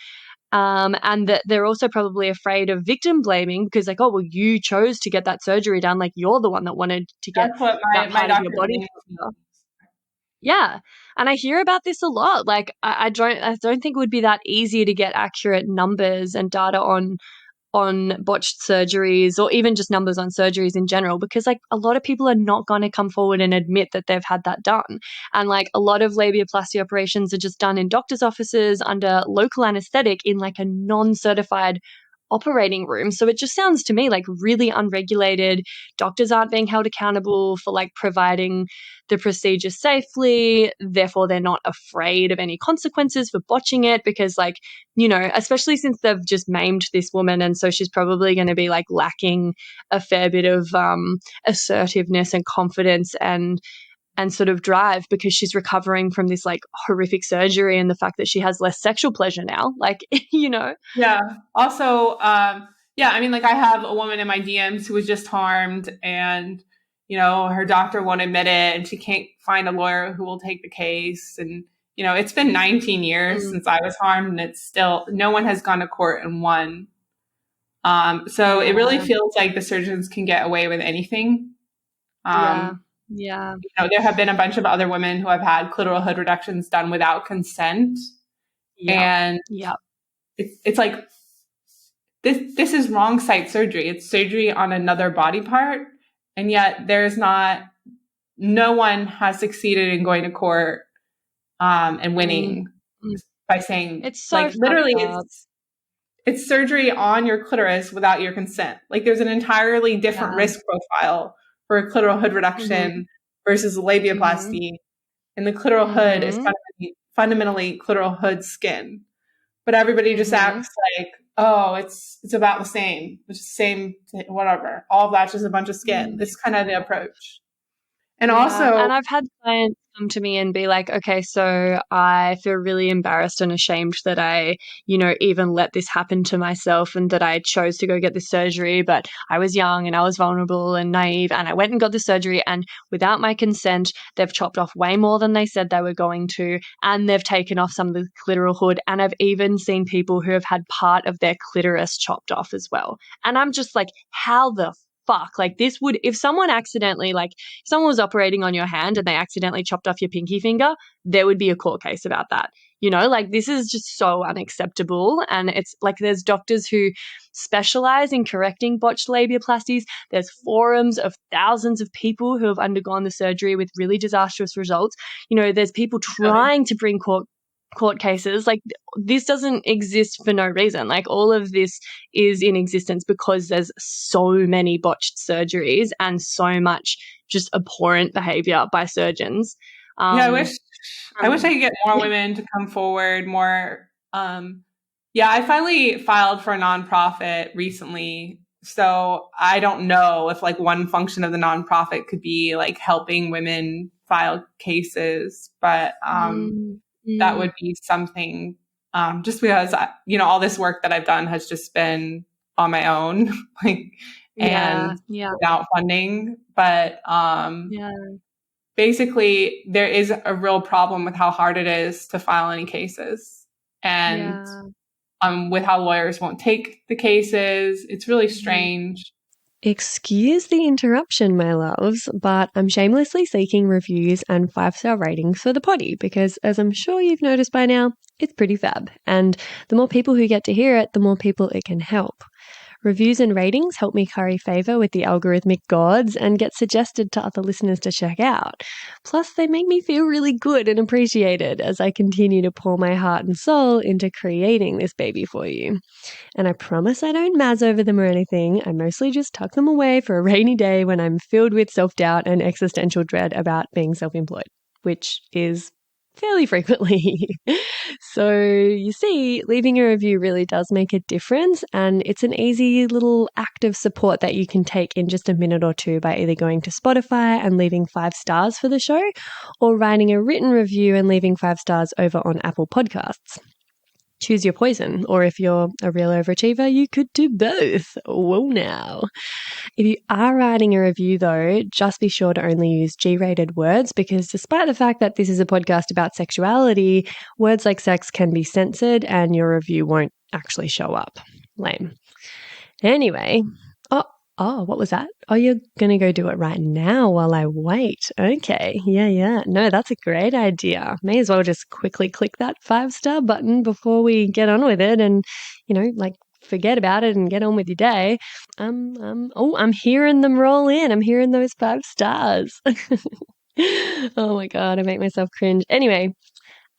And that they're also probably afraid of victim blaming because, like, oh, well, you chose to get that surgery done. Like, you're the one that wanted to get That's what that my part of your doctor body. told me. Yeah. And I hear about this a lot. Like, I don't think it would be that easy to get accurate numbers and data on botched surgeries, or even just numbers on surgeries in general, because like a lot of people are not going to come forward and admit that they've had that done. And like a lot of labiaplasty operations are just done in doctors' offices under local anesthetic in like a non-certified operating room. So it just sounds to me like really unregulated. Doctors aren't being held accountable for like providing the procedure safely. Therefore, they're not afraid of any consequences for botching it because, like, you know, especially since they've just maimed this woman. And so she's probably going to be like lacking a fair bit of assertiveness and confidence and sort of drive because she's recovering from this like horrific surgery and the fact that she has less sexual pleasure now. Like, you know. Yeah. Also, yeah, I mean, like I have a woman in my DMs who was just harmed and, you know, her doctor won't admit it and she can't find a lawyer who will take the case. And, you know, it's been 19 years since I was harmed and it's still, no one has gone to court and won. So it really feels like the surgeons can get away with anything. Yeah. You know, there have been a bunch of other women who have had clitoral hood reductions done without consent. And it's like, this is wrong site surgery. It's surgery on another body part. And yet no one has succeeded in going to court and winning by saying, it's so like, literally up. it's surgery on your clitoris without your consent. Like there's an entirely different risk profile for a clitoral hood reduction versus labiaplasty. And the clitoral hood is fundamentally clitoral hood skin. But everybody just acts like, oh, it's about the same. It's the same, whatever. All of that's just a bunch of skin. It's kind of the approach. And also, and I've had clients come to me and be like, okay, so I feel really embarrassed and ashamed that I, you know, even let this happen to myself and that I chose to go get this surgery, but I was young and I was vulnerable and naive and I went and got the surgery and without my consent, they've chopped off way more than they said they were going to and they've taken off some of the clitoral hood and I've even seen people who have had part of their clitoris chopped off as well. And I'm just like, how the fuck? Like this would, if someone accidentally, like if someone was operating on your hand and they accidentally chopped off your pinky finger, there would be a court case about that. You know, like this is just so unacceptable. And it's like there's doctors who specialize in correcting botched labiaplasties. There's forums of thousands of people who have undergone the surgery with really disastrous results. You know, there's people trying to bring court cases. Like this doesn't exist for no reason. Like all of this is in existence because there's so many botched surgeries and so much just abhorrent behavior by surgeons. I wish I could get more women to come forward more. I finally filed for a nonprofit recently. So I don't know if like one function of the nonprofit could be like helping women file cases, but that would be something, just because, you know, all this work that I've done has just been on my own, like, and without funding. But basically, there is a real problem with how hard it is to file any cases. And with how lawyers won't take the cases. It's really strange. Excuse the interruption, my loves, but I'm shamelessly seeking reviews and 5-star ratings for the potty because, as I'm sure you've noticed by now, it's pretty fab. And the more people who get to hear it, the more people it can help. Reviews and ratings help me curry favour with the algorithmic gods and get suggested to other listeners to check out. Plus, they make me feel really good and appreciated as I continue to pour my heart and soul into creating this baby for you. And I promise I don't mazz over them or anything. I mostly just tuck them away for a rainy day when I'm filled with self-doubt and existential dread about being self-employed, which is fairly frequently. So you see, leaving a review really does make a difference, and it's an easy little act of support that you can take in just a minute or two by either going to Spotify and leaving 5 stars for the show or writing a written review and leaving 5 stars over on Apple Podcasts. choose your poison. Or if you're a real overachiever, you could do both. Whoa now. If you are writing a review, though, just be sure to only use G-rated words, because despite the fact that this is a podcast about sexuality, words like sex can be censored and your review won't actually show up. Lame. Anyway, oh, what was that? Oh, you're going to go do it right now while I wait. Okay. Yeah. No, that's a great idea. May as well just quickly click that 5-star button before we get on with it and, forget about it and get on with your day. I'm hearing them roll in. I'm hearing those 5 stars. Oh my God, I make myself cringe. Anyway,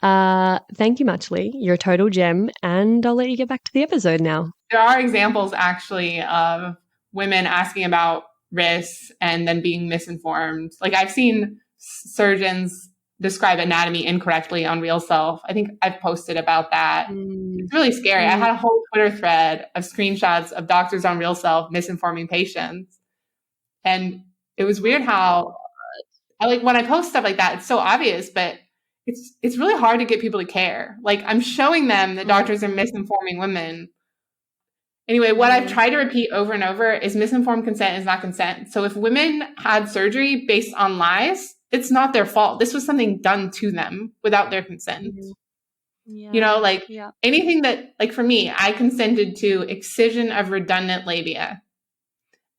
thank you much, Lee. You're a total gem, and I'll let you get back to the episode now. There are examples actually of women asking about risks and then being misinformed. Like I've seen surgeons describe anatomy incorrectly on Real Self. I think I've posted about that. It's really scary. I had a whole Twitter thread of screenshots of doctors on Real Self misinforming patients. And it was weird how when I post stuff like that, it's so obvious, but it's really hard to get people to care. Like I'm showing them that doctors are misinforming women. Anyway, what I've tried to repeat over and over is misinformed consent is not consent. So if women had surgery based on lies, it's not their fault. This was something done to them without their consent. Anything that, for me, I consented to excision of redundant labia.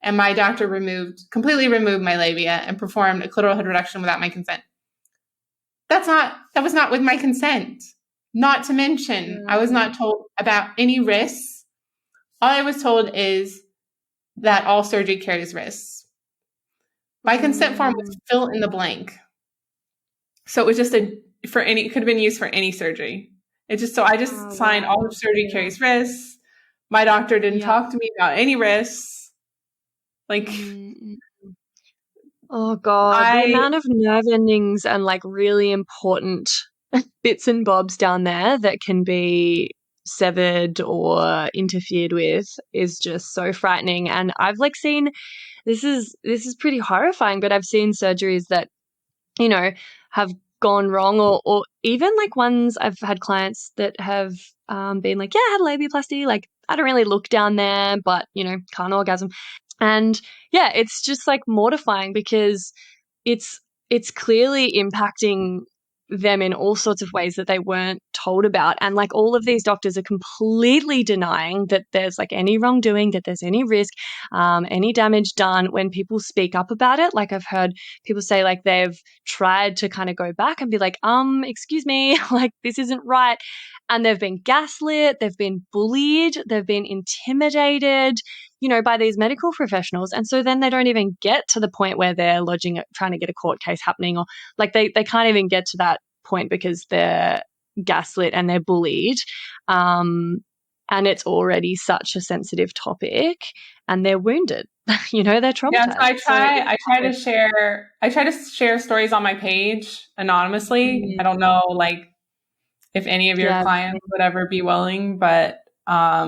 And my doctor completely removed my labia and performed a clitoral head reduction without my consent. That was not with my consent. Not to mention, I was not told about any risks. All I was told is that all surgery carries risks. My consent form was fill in the blank. So it was just it could have been used for any surgery. I just signed all of surgery carries risks. My doctor didn't talk to me about any risks. Oh God, the amount of nerve endings and really important bits and bobs down there that can be severed or interfered with is just so frightening. And I've seen, this is pretty horrifying, but I've seen surgeries that have gone wrong, or even ones I've had clients that have been I had a labiaplasty, I don't really look down there, but can't orgasm. And yeah, it's just mortifying because it's clearly impacting them in all sorts of ways that they weren't told about. And all of these doctors are completely denying that there's any wrongdoing, that there's any risk, any damage done when people speak up about it. I've heard people say they've tried to kind of go back and be excuse me, this isn't right. And they've been gaslit, they've been bullied, they've been intimidated, by these medical professionals. And so then they don't even get to the point where they're trying to get a court case happening, or they can't even get to that point because they're gaslit and they're bullied. And it's already such a sensitive topic and they're wounded, they're traumatized. Yeah, so I try to share stories on my page anonymously. I don't know, if any of your clients would ever be willing, but I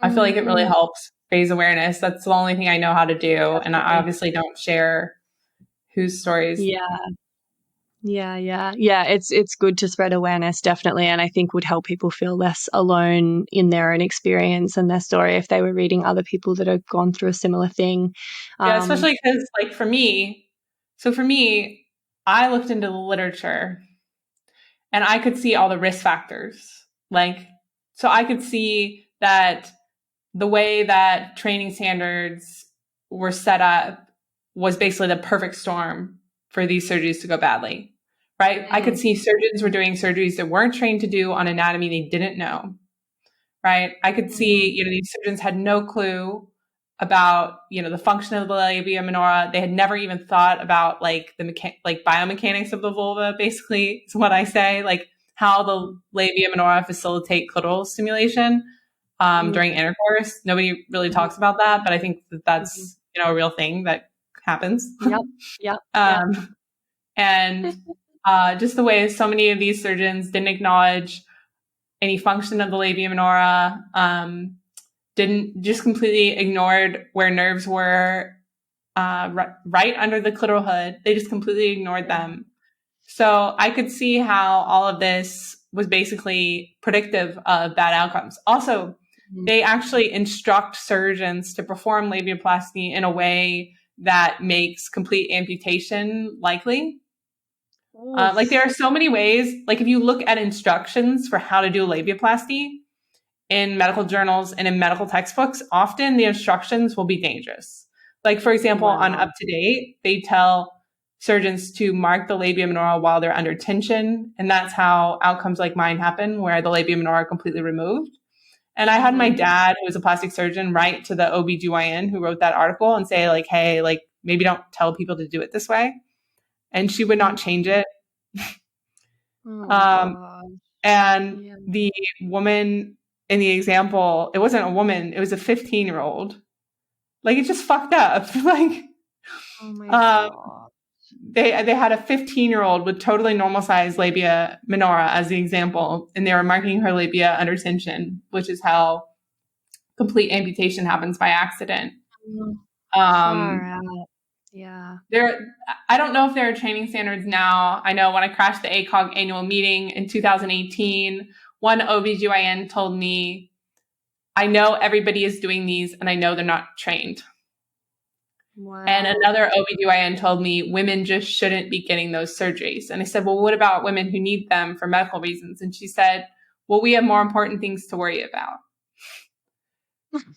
feel like it really helps raise awareness. That's the only thing I know how to do. And I obviously don't share whose stories. Yeah. It's good to spread awareness, definitely. And I think would help people feel less alone in their own experience and their story if they were reading other people that have gone through a similar thing. Yeah, especially because for me, I looked into the literature and I could see all the risk factors. So I could see that the way that training standards were set up was basically the perfect storm for these surgeries to go badly, right? I could see surgeons were doing surgeries that weren't trained to do on anatomy they didn't know, right? I could see, these surgeons had no clue about, the function of the labia minora. They had never even thought about the biomechanics of the vulva, basically, is what I say, how the labia minora facilitate clitoral stimulation during intercourse. Nobody really talks about that, but I think that's a real thing that happens. Yep. And just the way so many of these surgeons didn't acknowledge any function of the labia minora, just completely ignored where nerves were right under the clitoral hood. They just completely ignored them. So I could see how all of this was basically predictive of bad outcomes. Also, they actually instruct surgeons to perform labiaplasty in a way that makes complete amputation likely. Like there are so many ways, like if you look at instructions for how to do labiaplasty in medical journals and in medical textbooks, often the instructions will be dangerous. Like for example, on Up to Date, they tell surgeons to mark the labia minora while they're under tension. And that's how outcomes like mine happen, where the labia minora are completely removed. And I had my dad, who was a plastic surgeon, write to the OBGYN who wrote that article and say like, hey, like maybe don't tell people to do it this way. And she would not change it. And the woman in the example, it wasn't a woman, it was a 15-year-old. Like it just fucked up. Like, they had a 15-year-old with totally normal sized labia minora as the example, and they were marking her labia under tension, which is how complete amputation happens by accident. Yeah. I don't know if there are training standards now. I know when I crashed the ACOG annual meeting in 2018, one OBGYN told me, I know everybody is doing these and I know they're not trained. Wow. And another OBGYN told me women just shouldn't be getting those surgeries. And I said, well, what about women who need them for medical reasons? And she said, well, we have more important things to worry about.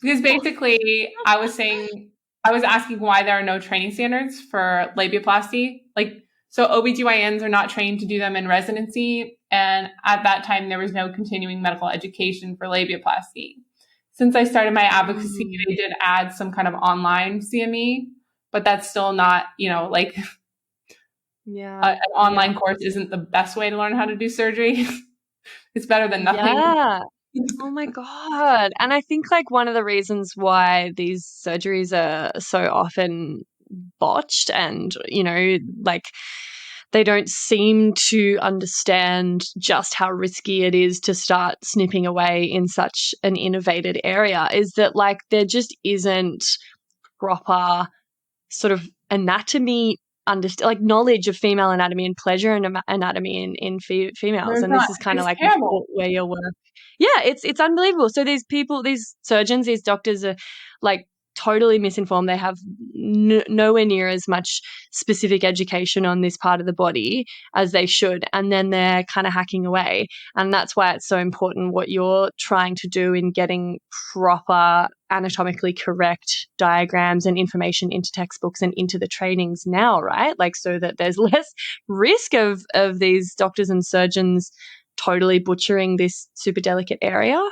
Because basically I was asking why there are no training standards for labiaplasty. Like, so OBGYNs are not trained to do them in residency. And at that time, there was no continuing medical education for labiaplasty. Since I started my advocacy, they did add some kind of online CME, but that's still not, like an online course isn't the best way to learn how to do surgery. It's better than nothing. Yeah. Oh my God. And I think like one of the reasons why these surgeries are so often botched and, like they don't seem to understand just how risky it is to start snipping away in such an innovated area is that like there just isn't proper sort of anatomy like knowledge of female anatomy and pleasure and anatomy in females. And this is kind of like where your work. Yeah, it's unbelievable. So these people, these surgeons, these doctors are like totally misinformed. They have nowhere near as much specific education on this part of the body as they should. And then they're kind of hacking away. And that's why it's so important what you're trying to do in getting proper anatomically correct diagrams and information into textbooks and into the trainings now, right? Like so that there's less risk of these doctors and surgeons totally butchering this super delicate area.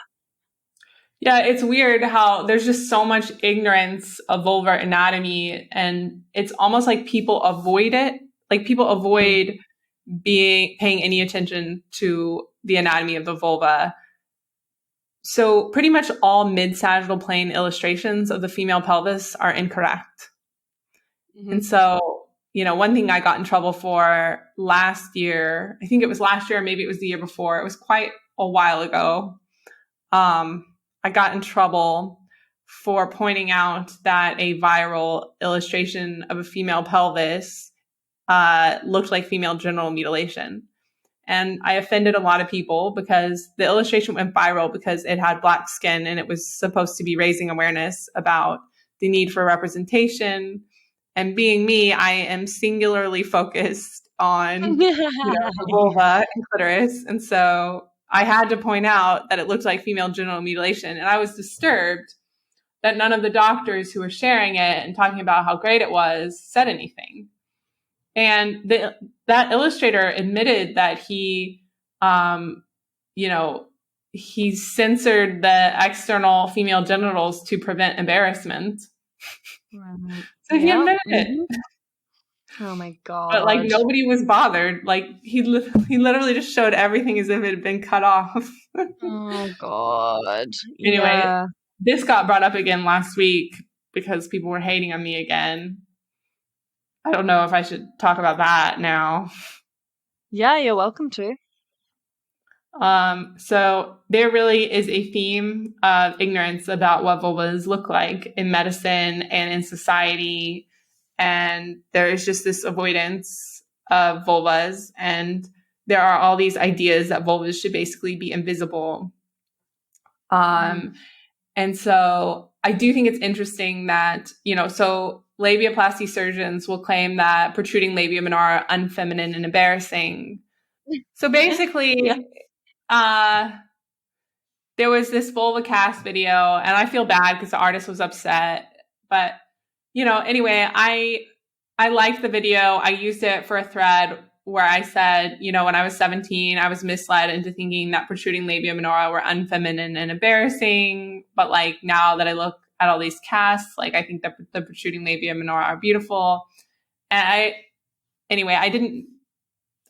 Yeah, it's weird how there's just so much ignorance of vulvar anatomy, and it's almost like people avoid it. Like people avoid paying any attention to the anatomy of the vulva. So pretty much all mid-sagittal plane illustrations of the female pelvis are incorrect. And so, one thing I got in trouble for last year, I think it was last year, maybe it was the year before, it was quite a while ago. I got in trouble for pointing out that a viral illustration of a female pelvis looked like female genital mutilation. And I offended a lot of people because the illustration went viral because it had black skin and it was supposed to be raising awareness about the need for representation. And being me, I am singularly focused on the vulva and clitoris. And so I had to point out that it looked like female genital mutilation. And I was disturbed that none of the doctors who were sharing it and talking about how great it was said anything. And that illustrator admitted that he censored the external female genitals to prevent embarrassment. Right. So he admitted it. Oh my God. But like nobody was bothered. Like he literally just showed everything as if it had been cut off. Oh God. Anyway, this got brought up again last week because people were hating on me again. I don't know if I should talk about that now. Yeah, you're welcome to. So there really is a theme of ignorance about what vulvas look like in medicine and in society. And there is just this avoidance of vulvas. And there are all these ideas that vulvas should basically be invisible. And so I do think it's interesting that, so labiaplasty surgeons will claim that protruding labia minora are unfeminine and embarrassing. So basically, there was this vulva cast video, and I feel bad because the artist was upset. But, anyway, I liked the video. I used it for a thread where I said, when I was 17, I was misled into thinking that protruding labia minora were unfeminine and embarrassing. But like now that I look at all these casts, like I think that the protruding labia minora are beautiful. And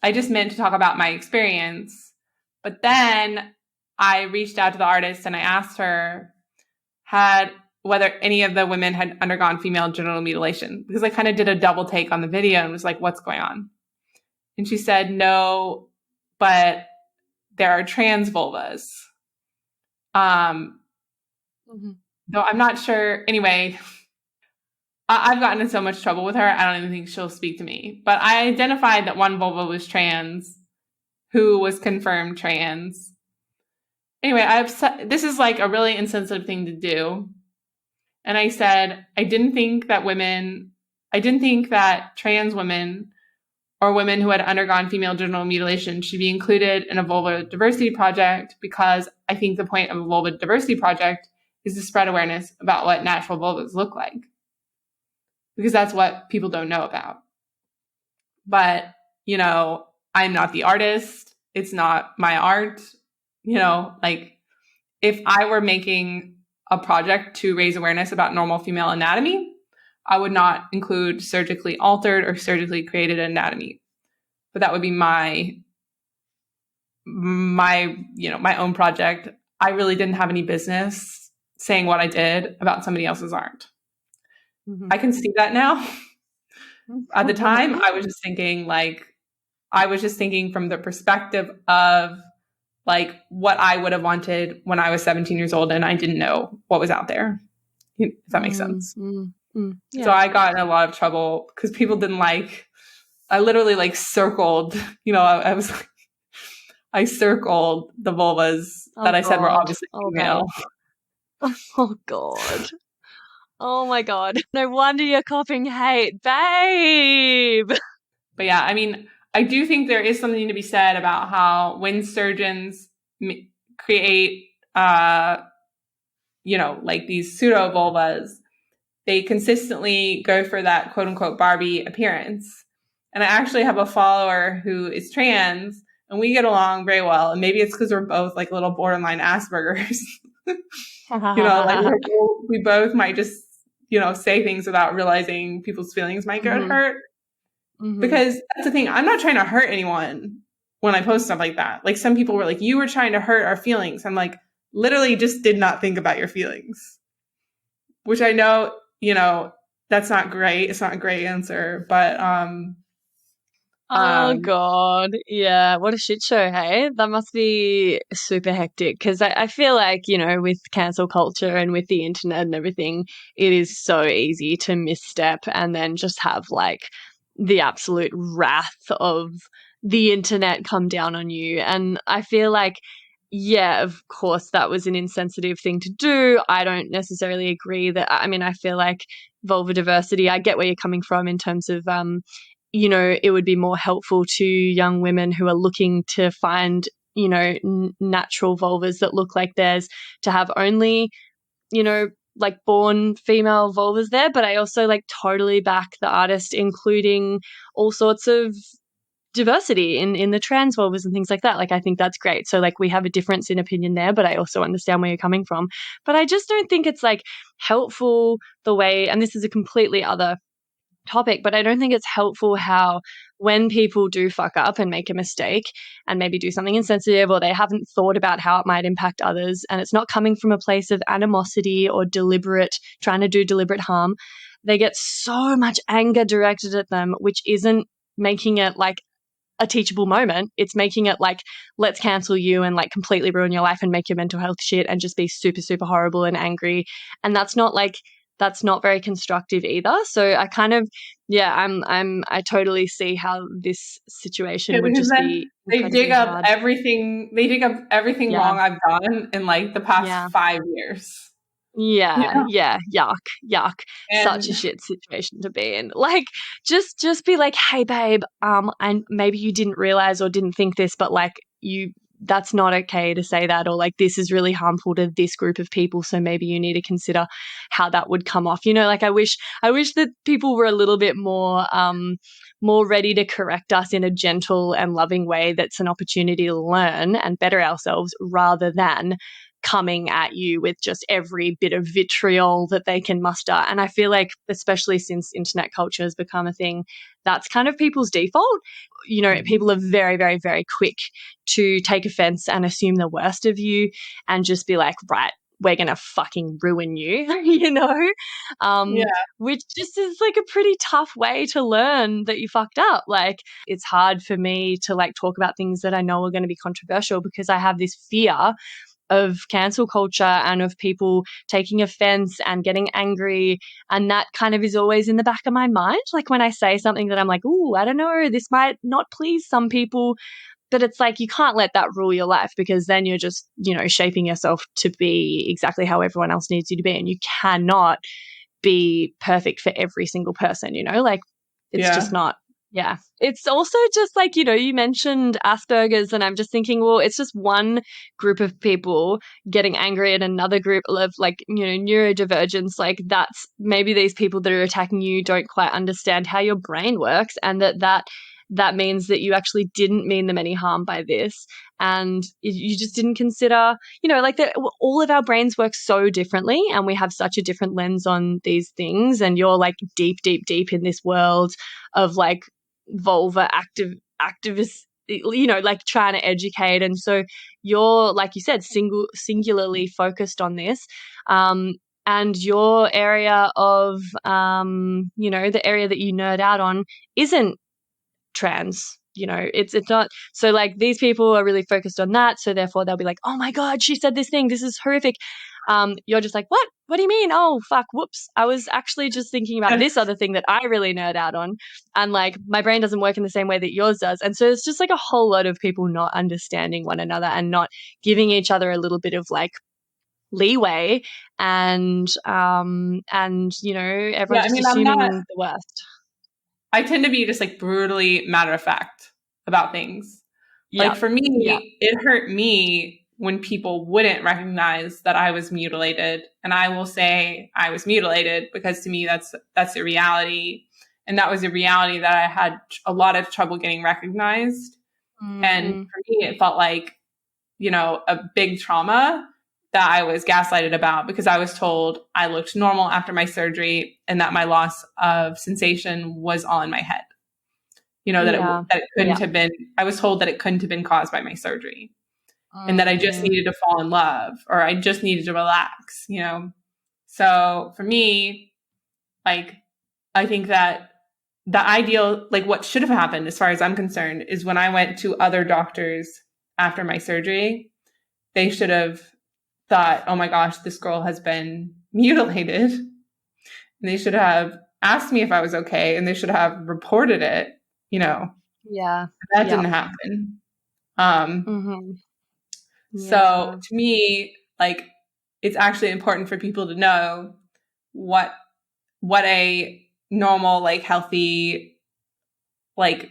I just meant to talk about my experience. But then I reached out to the artist and I asked her whether any of the women had undergone female genital mutilation, because I kind of did a double take on the video and was like, what's going on? And she said, no, but there are trans vulvas. Though I'm not sure. Anyway, I've gotten in so much trouble with her. I don't even think she'll speak to me. But I identified that one vulva was trans, who was confirmed trans. Anyway, this is like a really insensitive thing to do. And I said, I didn't think that trans women or women who had undergone female genital mutilation should be included in a vulva diversity project, because I think the point of a vulva diversity project is to spread awareness about what natural vulvas look like, because that's what people don't know about. But, I'm not the artist. It's not my art. Like if I were making a project to raise awareness about normal female anatomy, I would not include surgically altered or surgically created anatomy. But that would be my own project. I really didn't have any business saying what I did about somebody else's art. I can see that now. At the time, I was just thinking from the perspective of like what I would have wanted when I was 17 years old and I didn't know what was out there. If that makes sense. Yeah. So I got in a lot of trouble because people didn't I literally circled, I circled the vulvas that I said were obviously female. Oh God. Oh my God. No wonder you're copying hate, babe. But yeah, I do think there is something to be said about how when surgeons create, these pseudo vulvas, they consistently go for that quote unquote Barbie appearance. And I actually have a follower who is trans and we get along very well. And maybe it's because we're both like little borderline Asperger's. We both might just, say things without realizing people's feelings might get hurt. Because that's the thing. I'm not trying to hurt anyone when I post stuff like that. Like some people were like, you were trying to hurt our feelings. I'm like, literally just did not think about your feelings, which I know, that's not great. It's not a great answer, but, oh God. Yeah. What a shit show. Hey, that must be super hectic. Cause I feel like, with cancel culture and with the internet and everything, it is so easy to misstep and then just have the absolute wrath of the internet come down on you. And I feel like, yeah, of course, that was an insensitive thing to do. I don't necessarily agree that, I feel like vulva diversity, I get where you're coming from in terms of, it would be more helpful to young women who are looking to find, natural vulvas that look like theirs to have only, born female vulvas there. But I also totally back the artist including all sorts of diversity in the trans vulvas and things like that. I think that's great. So we have a difference in opinion there, but I also understand where you're coming from. But I just don't think it's helpful the way, and this is a completely other topic, but I don't think it's helpful how when people do fuck up and make a mistake and maybe do something insensitive or they haven't thought about how it might impact others and it's not coming from a place of animosity or trying to do deliberate harm, they get so much anger directed at them, which isn't making it a teachable moment. It's making it let's cancel you and completely ruin your life and make your mental health shit and just be super, super horrible and angry. And that's not that's not very constructive either. So I kind of, I totally see how this situation would because just then be they incredibly dig up hard. everything. They dig up everything Yeah. wrong I've done in like the past Yeah. 5 years. Yeah, yuck. Such a And shit situation to be in. Like, just be like, hey, babe, and maybe you didn't realize or didn't think this, but like, that's not okay to say that, or like, this is really harmful to this group of people, so maybe you need to consider how that would come off. Like, I wish that people were a little bit more ready to correct us in a gentle and loving way that's an opportunity to learn and better ourselves, rather than coming at you with just every bit of vitriol that they can muster. And I feel like, especially since internet culture has become a thing, that's kind of people's default. People are very, very, very quick to take offense and assume the worst of you and just be like, right, we're going to fucking ruin you, yeah, which just is like a pretty tough way to learn that you fucked up. Like, it's hard for me to like talk about things that I know are going to be controversial, because I have this fear of cancel culture and of people taking offense and getting angry. And that kind of is always in the back of my mind. Like, when I say something that I'm like, ooh, I don't know, this might not please some people. But it's like, you can't let that rule your life, because then you're just, shaping yourself to be exactly how everyone else needs you to be. And you cannot be perfect for every single person, like, it's yeah. just not. Yeah. It's also just like, you mentioned Asperger's, and I'm just thinking, well, it's just one group of people getting angry at another group of like, neurodivergence. Like, that's maybe these people that are attacking you don't quite understand how your brain works, and that means that you actually didn't mean them any harm by this. And you just didn't consider, like, all of our brains work so differently, and we have such a different lens on these things. And you're like deep, deep, deep in this world of like vulva activists, like trying to educate. And so you're, like you said, singularly focused on this. And your area of, the area that you nerd out on isn't trans. It's not. So like, these people are really focused on that, so therefore they'll be like, oh my god, she said this thing, this is horrific. You're just like, what do you mean? Oh fuck, whoops, I was actually just thinking about this other thing that I really nerd out on. And like, my brain doesn't work in the same way that yours does. And so it's just like a whole lot of people not understanding one another and not giving each other a little bit of like leeway. And everyone's just assuming the worst. I tend to be just like brutally matter of fact about things. Yeah. Like, for me, it hurt me when people wouldn't recognize that I was mutilated. And I will say I was mutilated, because to me, that's a reality. And that was a reality that I had a lot of trouble getting recognized. Mm-hmm. And for me, it felt like, a big trauma that I was gaslighted about, because I was told I looked normal after my surgery and that my loss of sensation was all in my head. That it couldn't have been, I was told that it couldn't have been caused by my surgery, and that I just needed to fall in love, or I just needed to relax, So for me, like, I think that the ideal, like what should have happened as far as I'm concerned, is when I went to other doctors after my surgery, they should have thought, oh my gosh, this girl has been mutilated. And they should have asked me if I was okay, and they should have reported it, Yeah. That didn't happen. So to me, like, it's actually important for people to know what a normal, like, healthy, like,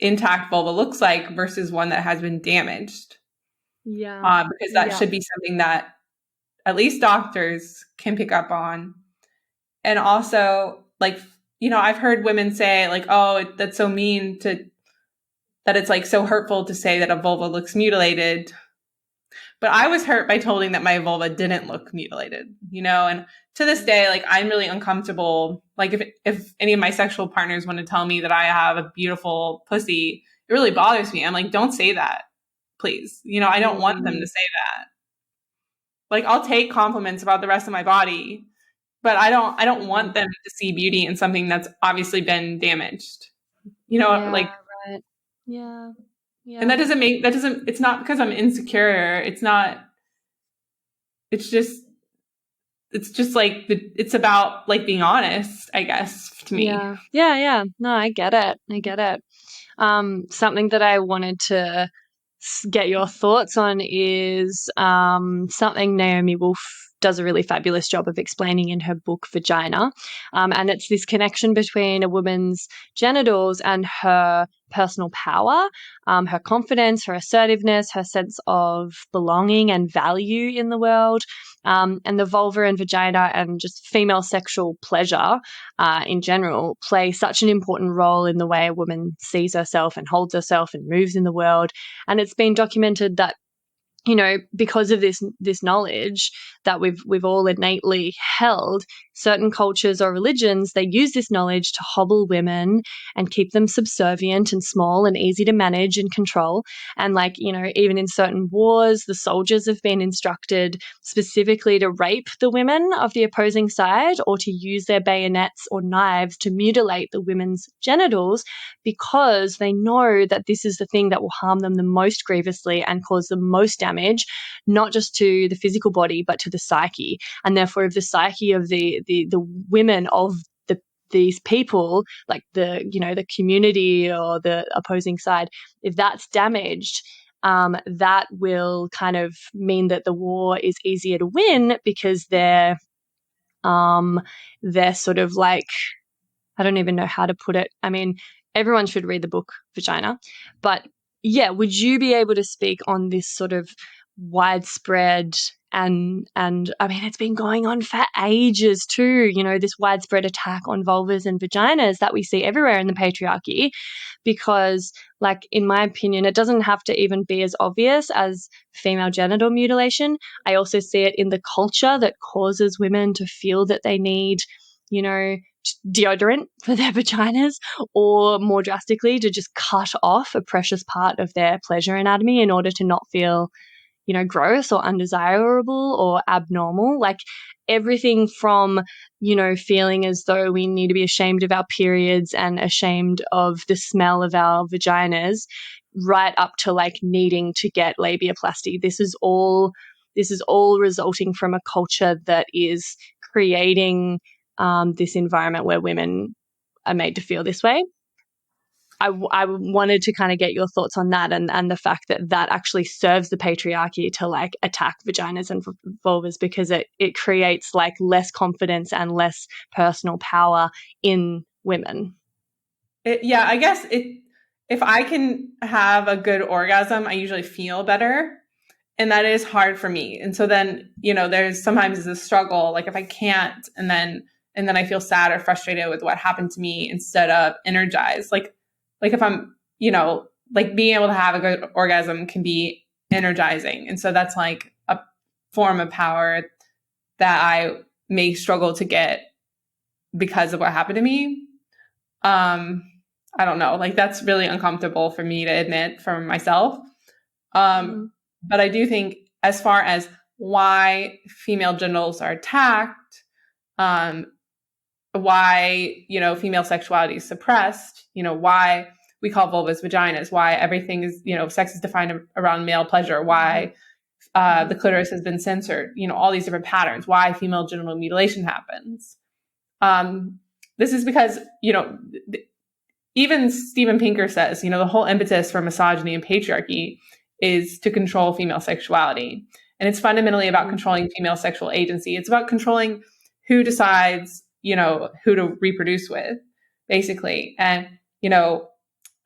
intact vulva looks like versus one that has been damaged. Yeah. Because that should be something that at least doctors can pick up on. And also, like, I've heard women say, like, oh, that's so mean that it's like so hurtful to say that a vulva looks mutilated. But I was hurt by telling that my vulva didn't look mutilated, and to this day, like, I'm really uncomfortable. Like, if any of my sexual partners want to tell me that I have a beautiful pussy, it really bothers me. I'm like, don't say that, please. I don't want them to say that. Like, I'll take compliments about the rest of my body, but I don't want them to see beauty in something that's obviously been damaged. Like, right. Yeah. And it's not because I'm insecure. It's just it's just like it's about like being honest, I guess, to me. Yeah. No, I get it. Something that I wanted to get your thoughts on is something Naomi Wolf does a really fabulous job of explaining in her book Vagina. And it's this connection between a woman's genitals and her personal power, her confidence, her assertiveness, her sense of belonging and value in the world. And the vulva and vagina and just female sexual pleasure in general play such an important role in the way a woman sees herself and holds herself and moves in the world. And it's been documented that, you know, because of this knowledge that we've all innately held, certain cultures or religions, they use this knowledge to hobble women and keep them subservient and small and easy to manage and control. And like, you know, even in certain wars, the soldiers have been instructed specifically to rape the women of the opposing side or to use their bayonets or knives to mutilate the women's genitals, because they know that this is the thing that will harm them the most grievously and cause the most damage, not just to the physical body, but to the psyche. And therefore, if the psyche of the women of these people, like the community or the opposing side, if that's damaged, that will kind of mean that the war is easier to win, because they're sort of like, I don't even know how to put it. I mean, everyone should read the book Vagina, but yeah, would you be able to speak on this sort of widespread and I mean, it's been going on for ages too, you know, this widespread attack on vulvas and vaginas that we see everywhere in the patriarchy, because like, in my opinion, it doesn't have to even be as obvious as female genital mutilation. I also see it in the culture that causes women to feel that they need, you know, deodorant for their vaginas, or more drastically, to just cut off a precious part of their pleasure anatomy in order to not feel, you know, gross or undesirable or abnormal. Like everything from, you know, feeling as though we need to be ashamed of our periods and ashamed of the smell of our vaginas, right up to like needing to get labiaplasty. This is all resulting from a culture that is creating this environment where women are made to feel this way. I wanted to kind of get your thoughts on that, and the fact that actually serves the patriarchy to like attack vaginas and vulvas, because it creates like less confidence and less personal power in women. I guess if I can have a good orgasm, I usually feel better. And that is hard for me. And so then, you know, there's sometimes a struggle, like if I can't, and then I feel sad or frustrated with what happened to me instead of energized. Like if I'm, you know, like being able to have a good orgasm can be energizing. And so that's like a form of power that I may struggle to get because of what happened to me. I don't know, like that's really uncomfortable for me to admit for myself. But I do think, as far as why female genitals are attacked, why, you know, female sexuality is suppressed, you know, why we call vulvas vaginas, why everything is, you know, sex is defined around male pleasure, why the clitoris has been censored, you know, all these different patterns, why female genital mutilation happens. This is because, you know, even Steven Pinker says, you know, the whole impetus for misogyny and patriarchy is to control female sexuality. And it's fundamentally about controlling female sexual agency. It's about controlling who decides, you know, who to reproduce with, basically. And, you know,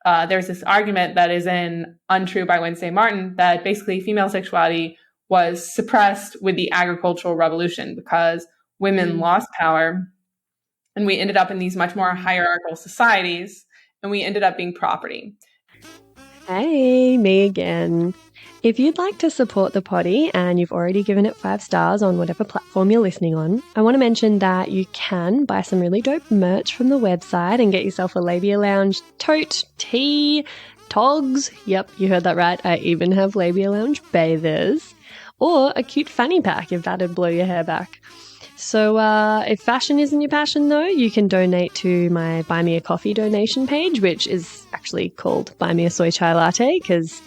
there's this argument that is in Untrue by Wednesday Martin that basically female sexuality was suppressed with the agricultural revolution because women lost power, and we ended up in these much more hierarchical societies, and we ended up being property. Hey, me again. If you'd like to support the potty and you've already given it 5 stars on whatever platform you're listening on, I want to mention that you can buy some really dope merch from the website and get yourself a Labia Lounge tote, tee, togs. Yep, you heard that right. I even have Labia Lounge bathers. Or a cute fanny pack if that'd blow your hair back. So if fashion isn't your passion, though, you can donate to my Buy Me a Coffee donation page, which is actually called Buy Me a Soy Chai Latte, because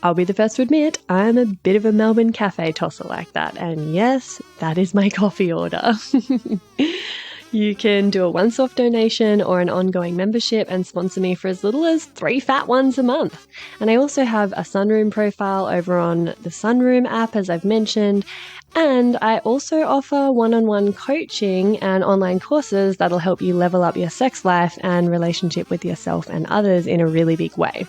I'll be the first to admit I'm a bit of a Melbourne cafe tosser like that. And yes, that is my coffee order. You can do a once-off donation or an ongoing membership and sponsor me for as little as 3 fat ones a month. And I also have a Sunroom profile over on the Sunroom app, as I've mentioned. And I also offer one-on-one coaching and online courses that'll help you level up your sex life and relationship with yourself and others in a really big way.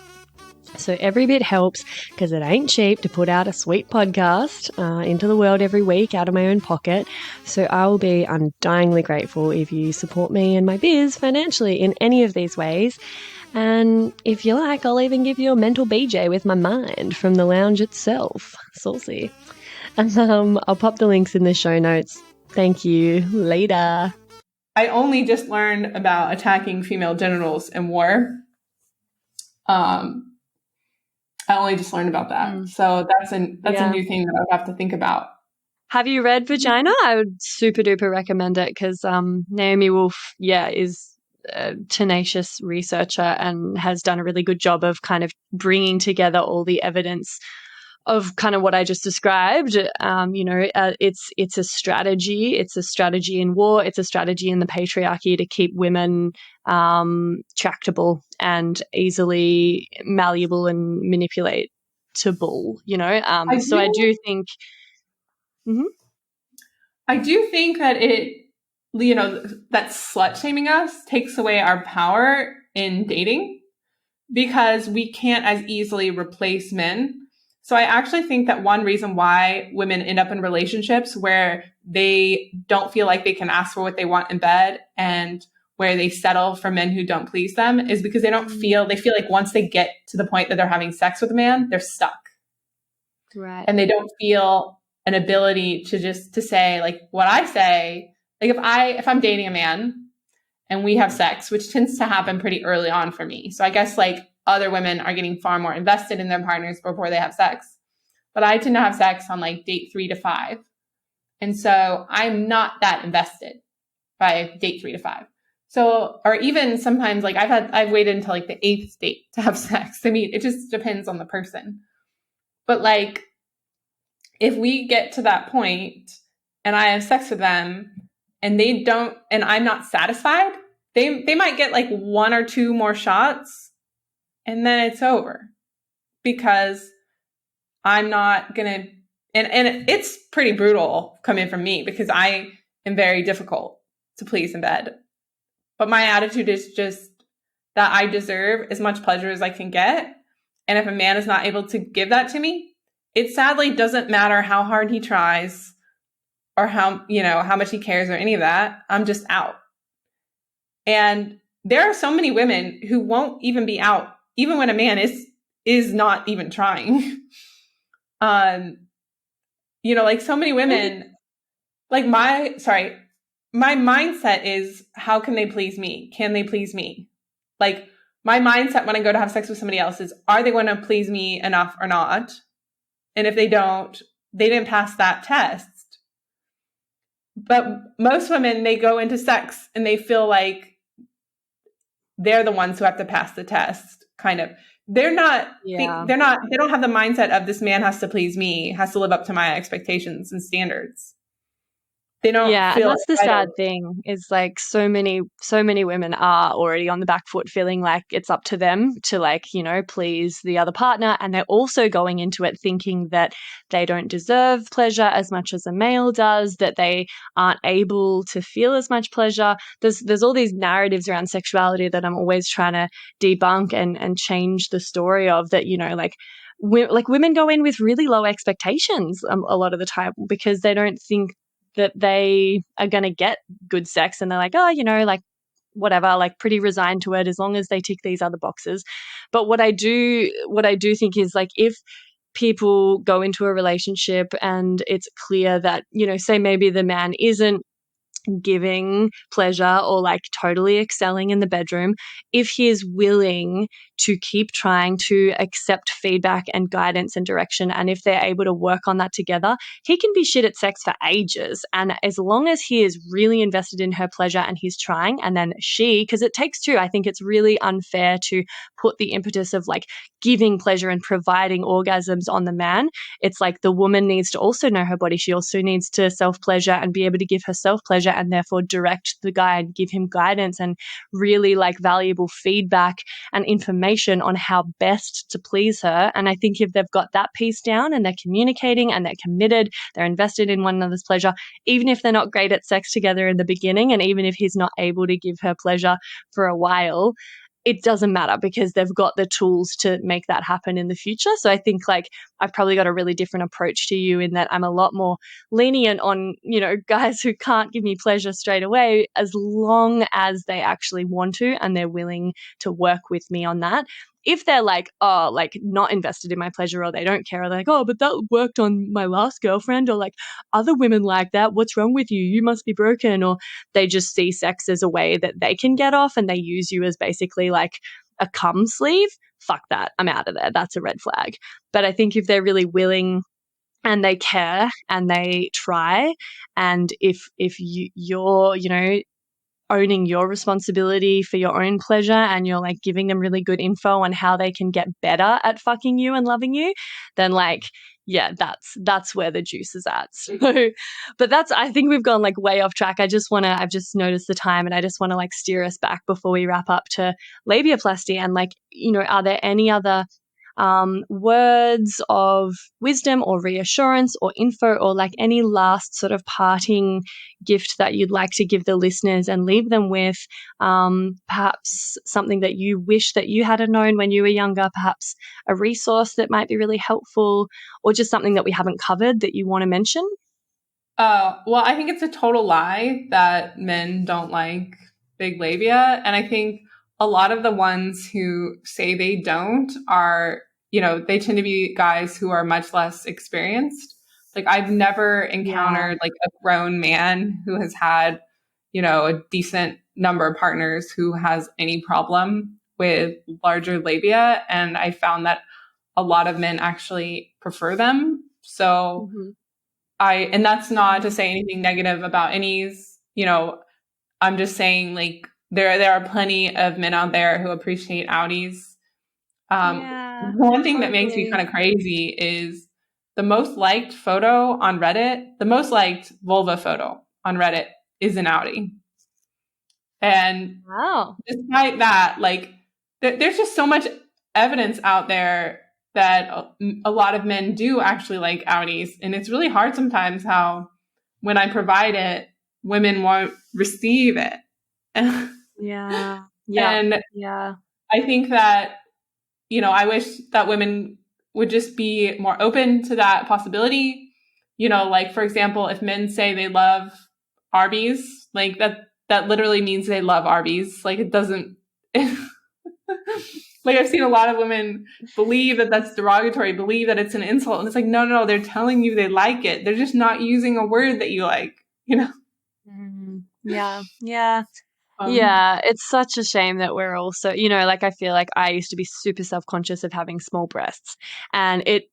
So every bit helps, because it ain't cheap to put out a sweet podcast into the world every week out of my own pocket. So I will be undyingly grateful if you support me and my biz financially in any of these ways. And if you like, I'll even give you a mental BJ with my mind from the lounge itself. Saucy. And I'll pop the links in the show notes. Thank you. Later. I only just learned about attacking female genitals in war. I only just learned about that. So that's a new thing that I would have to think about. Have you read Vagina? I would super duper recommend it, because Naomi Wolf, is a tenacious researcher and has done a really good job of kind of bringing together all the evidence of kind of what I just described. It's a strategy. It's a strategy in war. It's a strategy in the patriarchy to keep women tractable and easily malleable and manipulatable, So I do think... Mm-hmm. I do think that that slut shaming us takes away our power in dating, because we can't as easily replace men. So I actually think that one reason why women end up in relationships where they don't feel like they can ask for what they want in bed, and where they settle for men who don't please them, is because they feel like once they get to the point that they're having sex with a man, they're stuck. Right. And they don't feel an ability to say like what I say. Like if I'm dating a man and we have sex, which tends to happen pretty early on for me. So I guess like other women are getting far more invested in their partners before they have sex. But I tend to have sex on like date 3 to 5. And so I'm not that invested by date 3 to 5. So, or even sometimes like I've waited until like the 8th date to have sex. I mean, it just depends on the person. But like, if we get to that point and I have sex with them and they don't, and I'm not satisfied, they might get like 1 or 2 more shots and then it's over, because I'm not going to, and it's pretty brutal coming from me, because I am very difficult to please in bed. But my attitude is just that I deserve as much pleasure as I can get. And if a man is not able to give that to me, it sadly doesn't matter how hard he tries or how much he cares or any of that. I'm just out. And there are so many women who won't even be out, even when a man is not even trying. Like so many women, like my mindset is, how can they please me? Can they please me? Like my mindset when I go to have sex with somebody else is, are they going to please me enough or not? And if they don't, they didn't pass that test. But most women, they go into sex and they feel like they're the ones who have to pass the test, kind of. They're not, they don't have the mindset of, this man has to please me, has to live up to my expectations and standards. They don't feel, and that's the sad thing, is like so many women are already on the back foot, feeling like it's up to them to please the other partner, and they're also going into it thinking that they don't deserve pleasure as much as a male does, that they aren't able to feel as much pleasure. There's all these narratives around sexuality that I'm always trying to debunk and change the story of, that women go in with really low expectations a lot of the time, because they don't think that they are going to get good sex, and they're like, whatever, like pretty resigned to it as long as they tick these other boxes. But what I do think is, like, if people go into a relationship and it's clear that, say maybe the man isn't giving pleasure or like totally excelling in the bedroom, if he is willing to keep trying to accept feedback and guidance and direction. And if they're able to work on that together, he can be shit at sex for ages. And as long as he is really invested in her pleasure and he's trying, and then she, because it takes two, I think it's really unfair to put the impetus of like giving pleasure and providing orgasms on the man. It's like the woman needs to also know her body. She also needs to self-pleasure and be able to give herself pleasure, and therefore direct the guy and give him guidance and really like valuable feedback and information on how best to please her. And I think if they've got that piece down and they're communicating and they're committed, they're invested in one another's pleasure, even if they're not great at sex together in the beginning, and even if he's not able to give her pleasure for a while, it doesn't matter because they've got the tools to make that happen in the future. So I think like I've probably got a really different approach to you in that I'm a lot more lenient on, guys who can't give me pleasure straight away, as long as they actually want to and they're willing to work with me on that. If they're like, oh, like not invested in my pleasure, or they don't care, or they're like, oh, but that worked on my last girlfriend, or like other women like that, what's wrong with you? You must be broken. Or they just see sex as a way that they can get off and they use you as basically like a cum sleeve. Fuck that. I'm out of there. That's a red flag. But I think if they're really willing and they care and they try, and if you're, owning your responsibility for your own pleasure and you're like giving them really good info on how they can get better at fucking you and loving you, then like, yeah, that's where the juice is at. So, but I think we've gone like way off track. I've just noticed the time, and I just want to like steer us back before we wrap up to labiaplasty. And like, are there any other words of wisdom or reassurance or info, or like any last sort of parting gift that you'd like to give the listeners and leave them with? Perhaps something that you wish that you had known when you were younger, perhaps a resource that might be really helpful, or just something that we haven't covered that you want to mention? Well, I think it's a total lie that men don't like big labia. And I think a lot of the ones who say they don't are, they tend to be guys who are much less experienced. Like I've never encountered like a grown man who has had, a decent number of partners who has any problem with larger labia. And I found that a lot of men actually prefer them. So and that's not to say anything negative about any's, I'm just saying like there are plenty of men out there who appreciate outies. One thing that makes me kind of crazy is the most liked photo on Reddit, the most liked vulva photo on Reddit is an outie. And despite that, like there's just so much evidence out there that a lot of men do actually like outies. And it's really hard sometimes how when I provide it, women won't receive it. Yeah. And I think that, I wish that women would just be more open to that possibility. Like, for example, if men say they love Arby's, like that literally means they love Arby's. Like it doesn't, like I've seen a lot of women believe that that's derogatory, believe that it's an insult. And it's like, no, they're telling you they like it. They're just not using a word that you like, Yeah. Yeah, it's such a shame that we're also, like I feel like I used to be super self-conscious of having small breasts, and it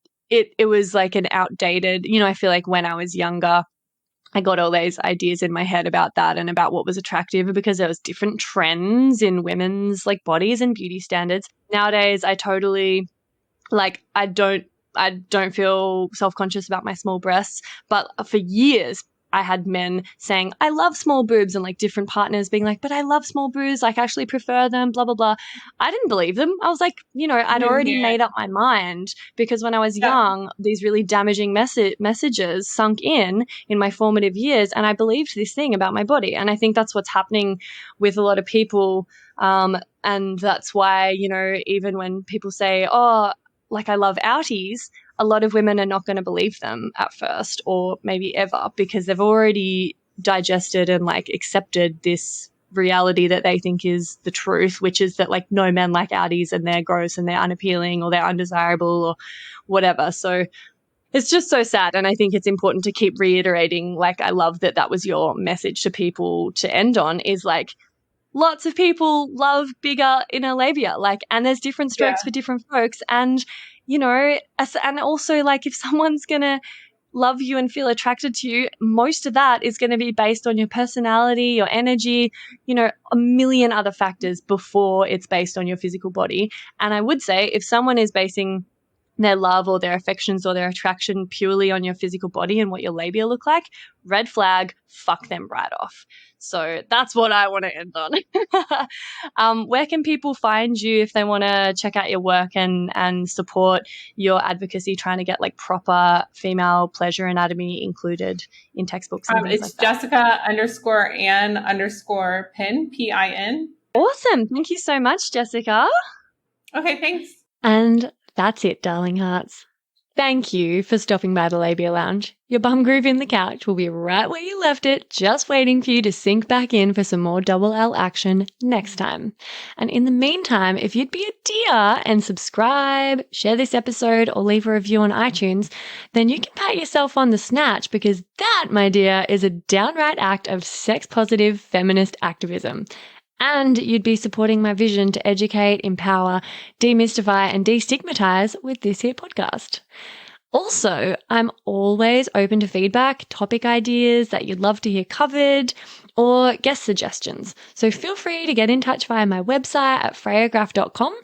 was like an outdated, I feel like when I was younger, I got all these ideas in my head about that and about what was attractive because there was different trends in women's like bodies and beauty standards. Nowadays, I totally like, I don't feel self-conscious about my small breasts, but for years, I had men saying, I love small boobs, and like different partners being like, but I love small boobs, like I actually prefer them, blah, blah, blah. I didn't believe them. I was like, I'd already made up my mind because when I was young, these really damaging messages sunk in my formative years, and I believed this thing about my body. And I think that's what's happening with a lot of people. And that's why, even when people say, oh, like I love outies, a lot of women are not going to believe them at first or maybe ever because they've already digested and like accepted this reality that they think is the truth, which is that like no men like outies and they're gross and they're unappealing or they're undesirable or whatever. So it's just so sad. And I think it's important to keep reiterating, like I love that was your message to people to end on, is like lots of people love bigger inner labia, like, and there's different strokes for different folks. And, you know, and also like if someone's going to love you and feel attracted to you, most of that is going to be based on your personality, your energy, you know, a million other factors before it's based on your physical body. And I would say if someone is basing their love or their affections or their attraction purely on your physical body and what your labia look like, red flag, fuck them right off. So that's what I want to end on. Where can people find you if they want to check out your work and support your advocacy trying to get like proper female pleasure anatomy included in textbooks and things it's like that? Jessica_Ann_Pin, P-I-N. Awesome. Thank you so much, Jessica. Okay, thanks. And that's it, darling hearts. Thank you for stopping by the Labia Lounge. Your bum groove in the couch will be right where you left it, just waiting for you to sink back in for some more double L action next time. And in the meantime, if you'd be a dear and subscribe, share this episode, or leave a review on iTunes, then you can pat yourself on the snatch, because that, my dear, is a downright act of sex-positive feminist activism. And you'd be supporting my vision to educate, empower, demystify, and destigmatize with this here podcast. Also, I'm always open to feedback, topic ideas that you'd love to hear covered, or guest suggestions. So feel free to get in touch via my website at freyagraph.com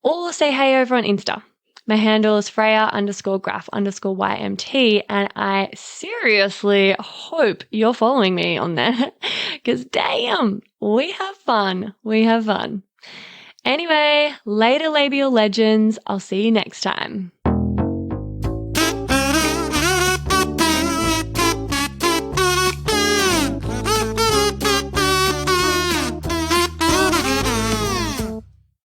or say hey over on Insta. My handle is Freya_graph_YMT, and I seriously hope you're following me on there, because damn, we have fun. We have fun. Anyway, later labial legends. I'll see you next time.